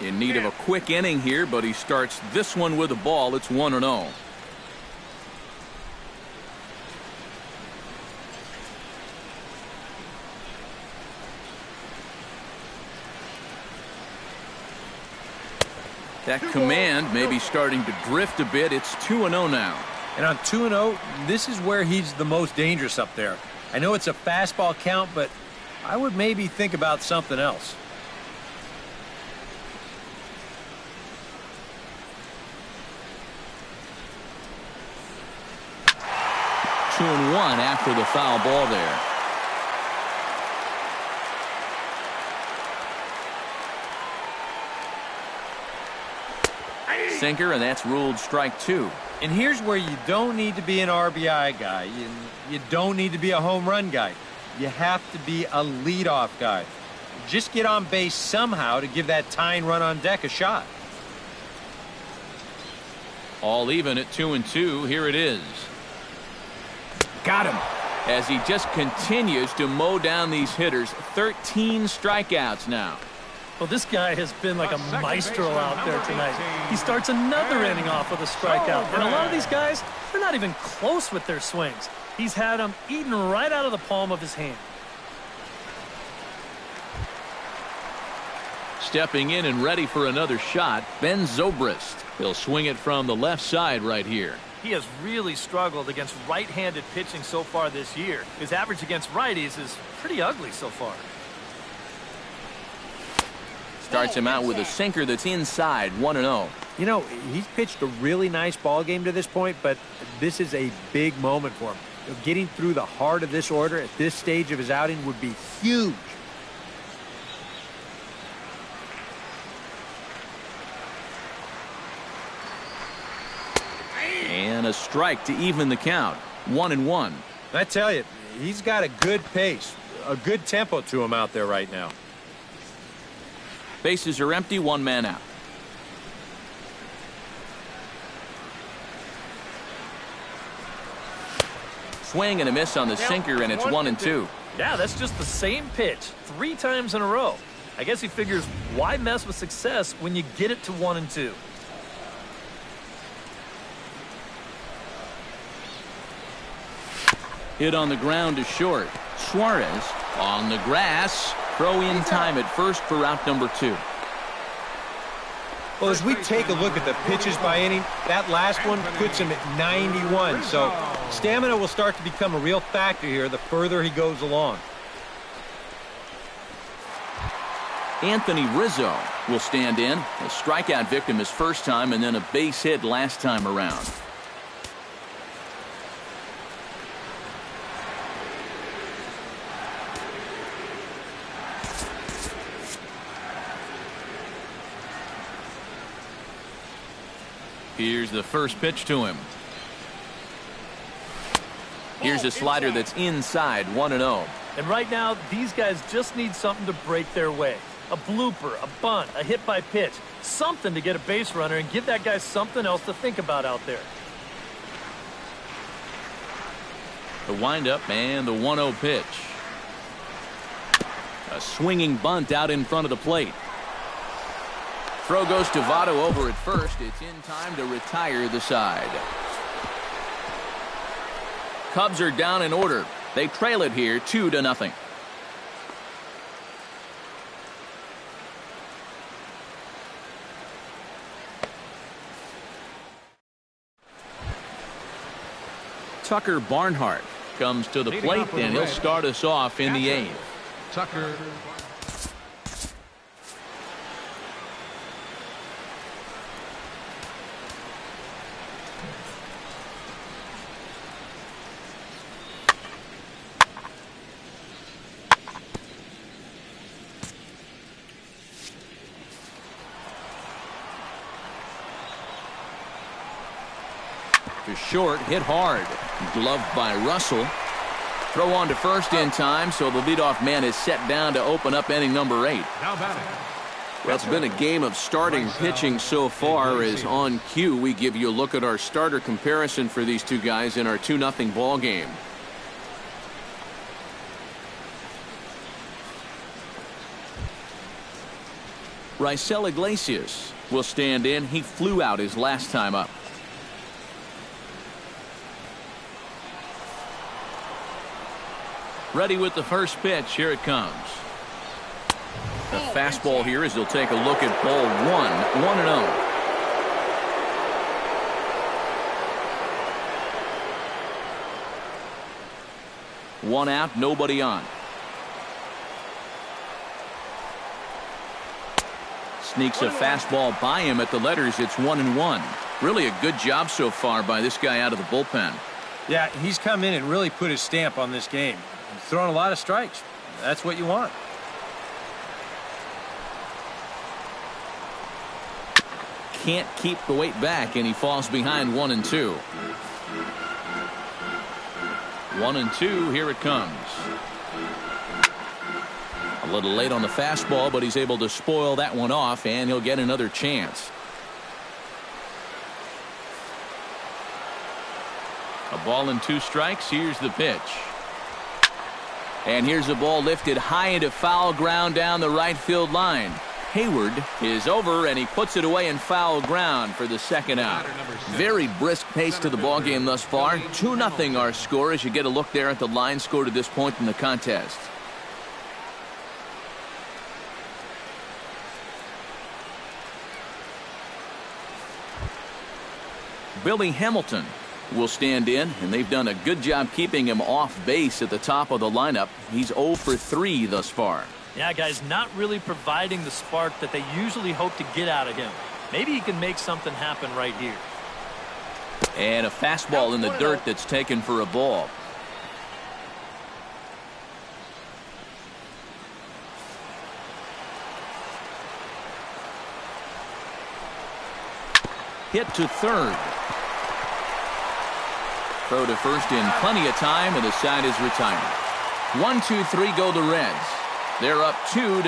In need of a quick inning here, but he starts this one with a ball. It's 1-0. That command may be starting to drift a bit. It's 2-0 now. And on 2-0, this is where he's the most dangerous up there. I know it's a fastball count, but I would maybe think about something else. 2-1 after the foul ball there. Sinker, and that's ruled strike 2. And here's where you don't need to be an RBI guy. You don't need to be a home run guy. You have to be a leadoff guy. Just get on base somehow to give that tying run on deck a shot. All even at 2-2. Here it is. Got him. As he just continues to mow down these hitters. 13 strikeouts now. Well, this guy has been like a maestro out there tonight. He starts another inning off with a strikeout. And a lot of these guys, they're not even close with their swings. He's had them eaten right out of the palm of his hand. Stepping in and ready for another shot, Ben Zobrist. He'll swing it from the left side right here. He has really struggled against right-handed pitching so far this year. His average against righties is pretty ugly so far. Starts him out with a sinker that's inside, 1-0. You know, he's pitched a really nice ball game to this point, but this is a big moment for him. Getting through the heart of this order at this stage of his outing would be huge. And a strike to even the count. 1-1. I tell you, he's got a good pace, a good tempo to him out there right now. Bases are empty, 1 man out. Swing and a miss on the sinker, and it's 1-2. Yeah, that's just the same pitch 3 times in a row. I guess he figures, why mess with success when you get it to 1-2? Hit on the ground to short. Suarez on the grass. Throw in time at first for out number 2. Well, as we take a look at the pitches by inning, that last one puts him at 91. So stamina will start to become a real factor here the further he goes along. Anthony Rizzo will stand in. A strikeout victim his first time, and then a base hit last time around. Here's the first pitch to him. Here's a slider that's inside, 1-0. And right now, these guys just need something to break their way. A blooper, a bunt, a hit by pitch. Something to get a base runner and give that guy something else to think about out there. The windup and the 1-0 pitch. A swinging bunt out in front of the plate. Throw goes to Votto over at first. It's in time to retire the side. Cubs are down in order. They trail it here 2-0. Tucker Barnhart comes to the plate, and he'll start us off in the 8th. Tucker. To short, hit hard. Gloved by Russell. Throw on to first in time, so the leadoff man is set down to open up inning number 8. Now batting. Well, it's been a game of starting pitching so far. As on cue, we give you a look at our starter comparison for these two guys in our 2-0 ball game. Raisel Iglesias will stand in. He flew out his last time up. Ready with the first pitch. Here it comes. The fastball here as he'll take a look at ball 1. 1-0. One out, nobody on. Sneaks a fastball by him at the letters. It's 1-1. Really a good job so far by this guy out of the bullpen. Yeah, he's come in and really put his stamp on this game. He's thrown a lot of strikes. That's what you want. Can't keep the weight back, and he falls behind 1-2. 1-2, here it comes. A little late on the fastball, but he's able to spoil that one off, and he'll get another chance. A ball and 2 strikes. Here's the pitch. And here's the ball lifted high into foul ground down the right field line. Hayward is over, and he puts it away in foul ground for the second out. Very brisk pace to the ball game thus far. 2-0 our score as you get a look there at the line score to this point in the contest. Billy Hamilton will stand in, and they've done a good job keeping him off base at the top of the lineup. He's 0 for 3 thus far. Yeah, guys, not really providing the spark that they usually hope to get out of him. Maybe he can make something happen right here. And a fastball in the dirt that's taken for a ball. Hit to third. Throw to first in plenty of time, and the side is retired. 1-2-3 go the Reds. They're up 2-0.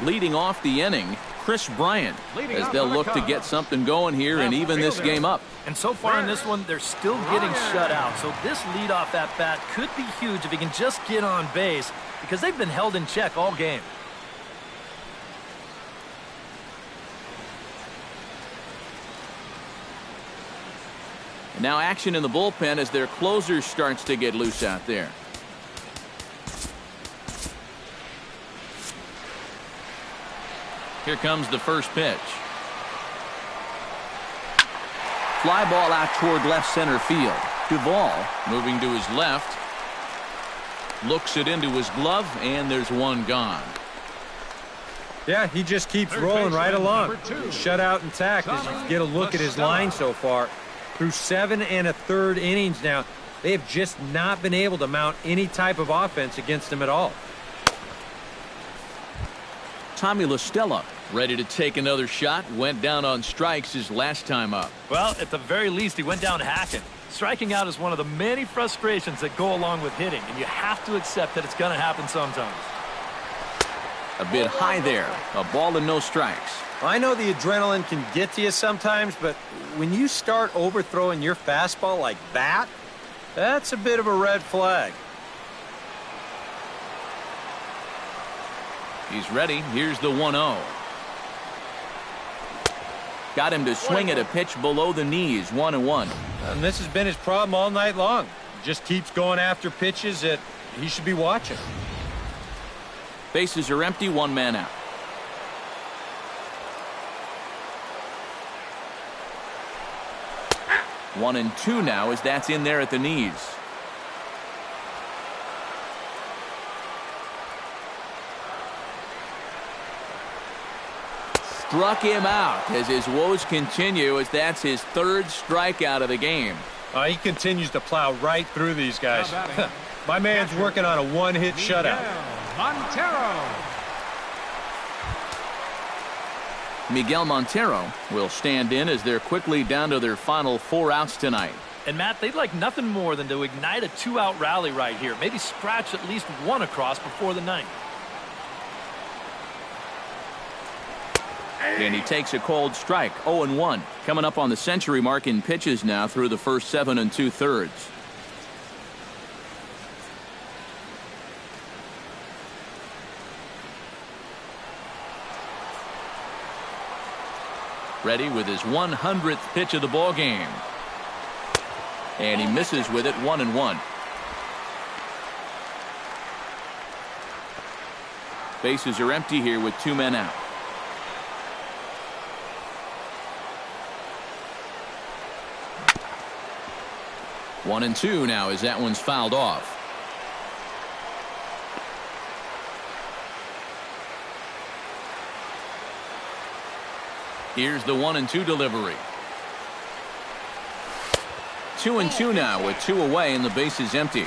Leading off the inning, Chris Bryant, as they'll look to get something going here and even this game up. And so far in this one, they're still getting shut out. So this leadoff at bat could be huge if he can just get on base, because they've been held in check all game. And now action in the bullpen as their closer starts to get loose out there. Here comes the first pitch. Fly ball out toward left center field. Duvall moving to his left. Looks it into his glove, and there's one gone. Yeah, he just keeps rolling right along. Shutout intact as you get a look at his line so far. Through 7 1/3 innings now, they have just not been able to mount any type of offense against him at all. Tommy La Stella ready to take another shot. Went down on strikes his last time up. Well, at the very least, he went down hacking. Striking out is one of the many frustrations that go along with hitting, and you have to accept that it's going to happen sometimes. A bit high there. A ball and no strikes. I know the adrenaline can get to you sometimes, but when you start overthrowing your fastball like that, that's a bit of a red flag. He's ready. Here's the 1-0. Got him to swing at a pitch below the knees. 1-1. And this has been his problem all night long. Just keeps going after pitches that he should be watching. Bases are empty. One man out. One and two now as that's in there at the knees. Struck him out as his woes continue as that's his third strikeout of the game. He continues to plow right through these guys. My man's working on a one-hit shutout. Miguel Montero will stand in as they're quickly down to their final 4 outs tonight. And Matt, they'd like nothing more than to ignite a 2-out rally right here. Maybe scratch at least one across before the ninth. And he takes a cold strike. 0-1. Coming up on the century mark in pitches now through the first 7 2/3. Ready with his 100th pitch of the ball game. And he misses with it. 1-1. Bases are empty here with 2 men out. One and two now as that one's fouled off. Here's the 1-2 delivery. 2-2 now with 2 away and the base is empty.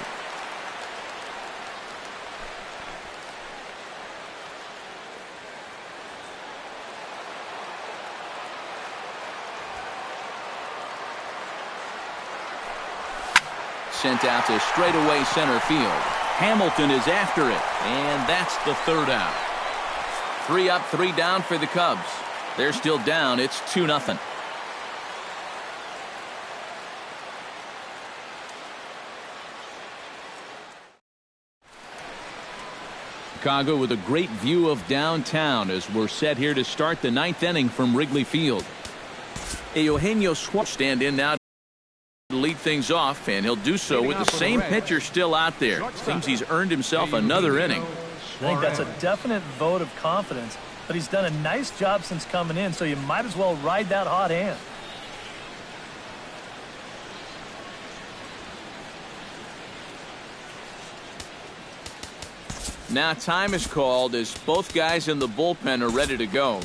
Sent out to straightaway center field. Hamilton is after it, and that's the 3rd out. 3 up, 3 down for the Cubs. They're still down. It's 2-0. Chicago with a great view of downtown as we're set here to start the 9th inning from Wrigley Field. Eugenio Suarez stand in now to lead things off, and he'll do so with the same pitcher still out there. Seems he's earned himself another inning. I think that's a definite vote of confidence, but he's done a nice job since coming in, so you might as well ride that hot hand. Now time is called as both guys in the bullpen are ready to go.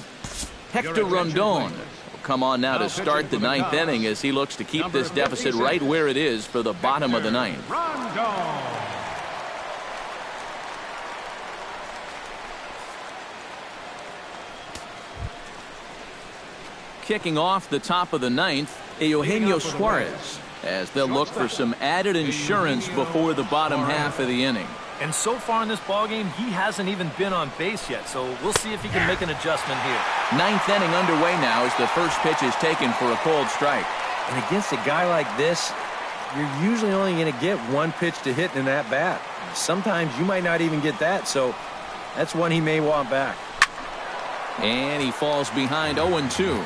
Hector Rondon will come on now to start the 9th inning as he looks to keep this deficit right where it is for the bottom of the 9th. Kicking off the top of the 9th, Eugenio Suarez, as they'll look for some added insurance before the bottom half of the inning. And so far in this ballgame, he hasn't even been on base yet, so we'll see if he can make an adjustment here. Ninth inning underway now as the first pitch is taken for a cold strike. And against a guy like this, you're usually only going to get one pitch to hit in that bat. Sometimes you might not even get that, so that's one he may want back. And he falls behind 0-2.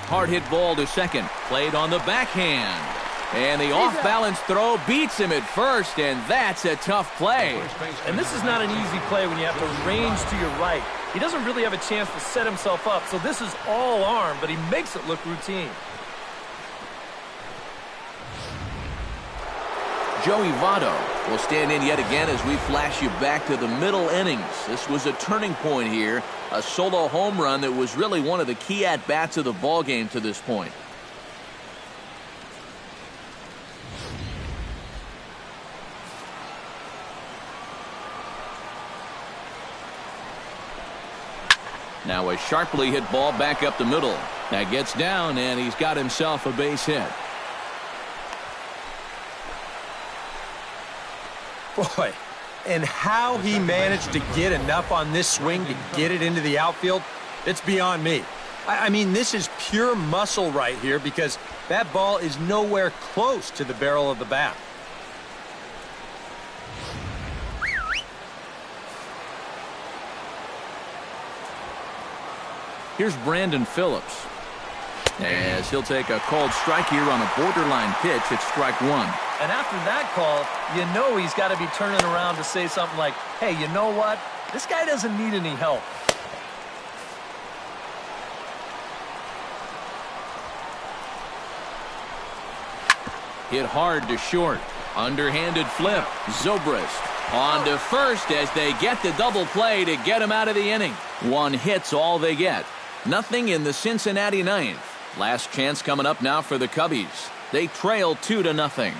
Hard hit ball to second. Played on the backhand. And the off-balance throw beats him at first, and that's a tough play. And this is not an easy play when you have to range to your right. He doesn't really have a chance to set himself up, so this is all arm, but he makes it look routine. Joey Votto will stand in yet again as we flash you back to the middle innings. This was a turning point here, a solo home run that was really one of the key at-bats of the ballgame to this point. Now a sharply hit ball back up the middle. That gets down, and he's got himself a base hit. Boy, and how he managed to get enough on this swing to get it into the outfield, it's beyond me. I mean, this is pure muscle right here because that ball is nowhere close to the barrel of the bat. Here's Brandon Phillips, as he'll take a called strike here on a borderline pitch at strike one. And after that call, you know he's got to be turning around to say something like, hey, you know what? This guy doesn't need any help. Hit hard to short. Underhanded flip. Zobrist on to first as they get the double play to get him out of the inning. One hit's all they get. Nothing in the Cincinnati ninth. Last chance coming up now for the Cubbies. They trail 2-0.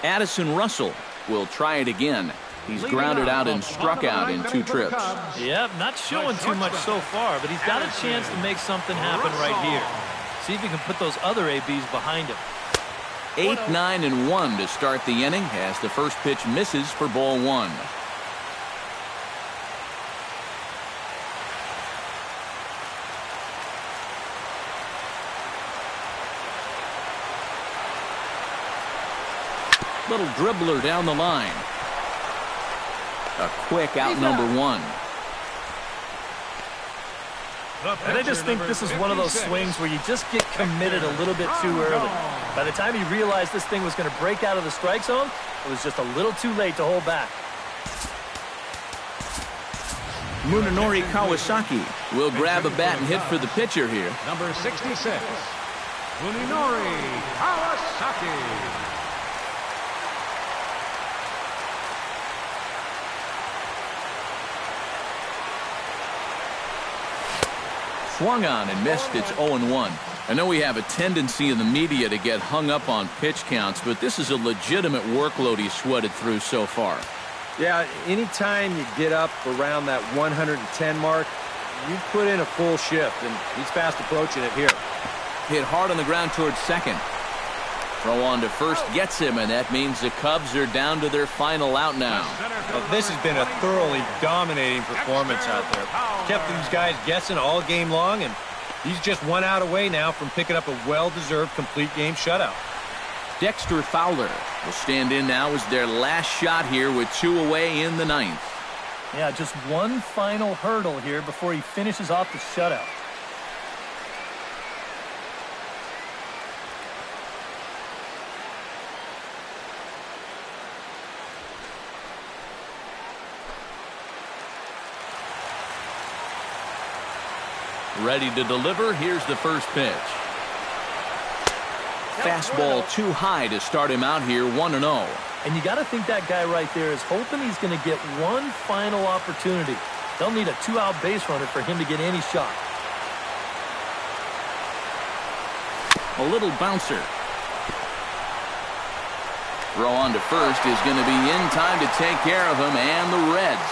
Addison Russell will try it again. He's grounded out and struck out in 2 trips. Yep, not showing too much so far, but he's got a chance to make something happen right here. See if he can put those other ABs behind him. 8, 9, and 1 to start the inning as the first pitch misses for ball 1. Little dribbler down the line. A quick out number 1. And I just think this is one of those swings where you just get committed a little bit too early. By the time he realized this thing was going to break out of the strike zone, it was just a little too late to hold back. Munenori Kawasaki will grab a bat and hit for the pitcher here. Number 66, Munenori Kawasaki. Swung on and missed. It's 0-1. I know we have a tendency in the media to get hung up on pitch counts, but this is a legitimate workload he's sweated through so far. Yeah, anytime you get up around that 110 mark, you put in a full shift, and he's fast approaching it here. Hit hard on the ground towards second. Throw on to first gets him, and that means the Cubs are down to their final out now. Well, this has been a thoroughly dominating performance out there. Kept these guys guessing all game long, and he's just 1 out away now from picking up a well-deserved complete game shutout. Dexter Fowler will stand in now as their last shot here with 2 away in the ninth. Yeah, just one final hurdle here before he finishes off the shutout. Ready to deliver. Here's the first pitch. Fastball too high to start him out here, 1-0. And you got to think that guy right there is hoping he's going to get one final opportunity. They'll need a 2-out base runner for him to get any shot. A little bouncer. Throw on to first is going to be in time to take care of him, and the Reds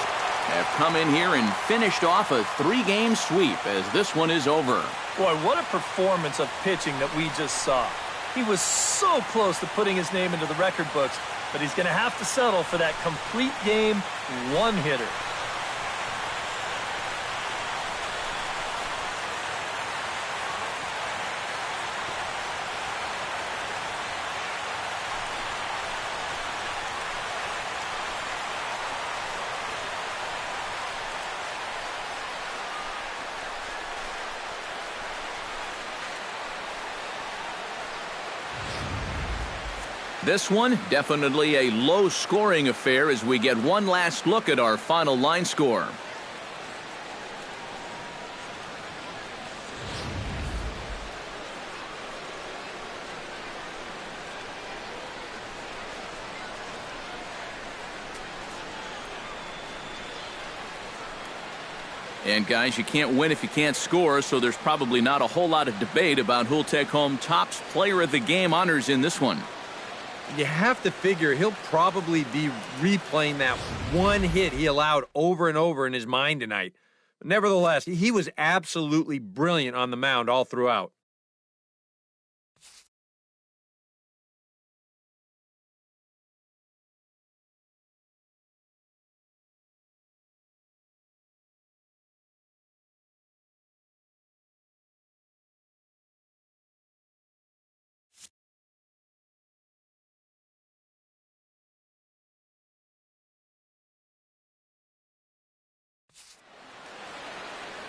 have come in here and finished off a 3-game sweep as this one is over. Boy, what a performance of pitching that we just saw. He was so close to putting his name into the record books, but he's going to have to settle for that complete game one-hitter. This one, definitely a low-scoring affair as we get one last look at our final line score. And guys, you can't win if you can't score, so there's probably not a whole lot of debate about who'll take home Topps Player of the Game honors in this one. You have to figure he'll probably be replaying that one hit he allowed over and over in his mind tonight. Nevertheless, he was absolutely brilliant on the mound all throughout.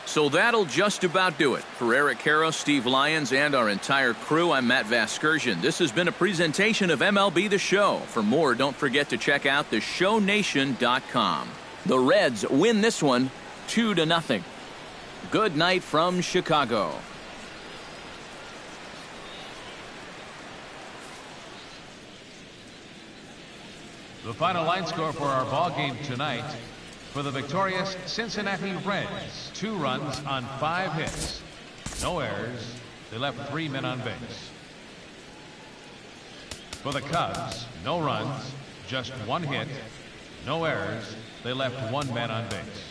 So that'll just about do it. For Eric Karros, Steve Lyons, and our entire crew, I'm Matt Vasgersian. This has been a presentation of MLB The Show. For more, don't forget to check out theshownation.com. The Reds win this one 2-0. Good night from Chicago. The final line score for our ball game tonight: for the victorious Cincinnati Reds, 2 runs on 5 hits. No errors. They left 3 men on base. For the Cubs, no runs, just 1 hit. No errors. They left 1 man on base.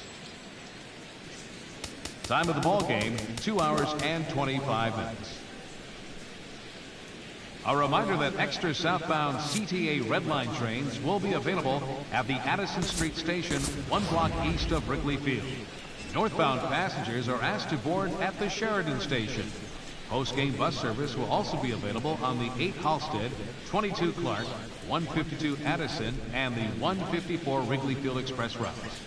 Time of the ball game, 2 hours and 25 minutes. A reminder that extra southbound CTA Red Line trains will be available at the Addison Street Station, 1 block east of Wrigley Field. Northbound passengers are asked to board at the Sheridan Station. Post-game bus service will also be available on the 8 Halstead, 22 Clark, 152 Addison, and the 154 Wrigley Field Express routes.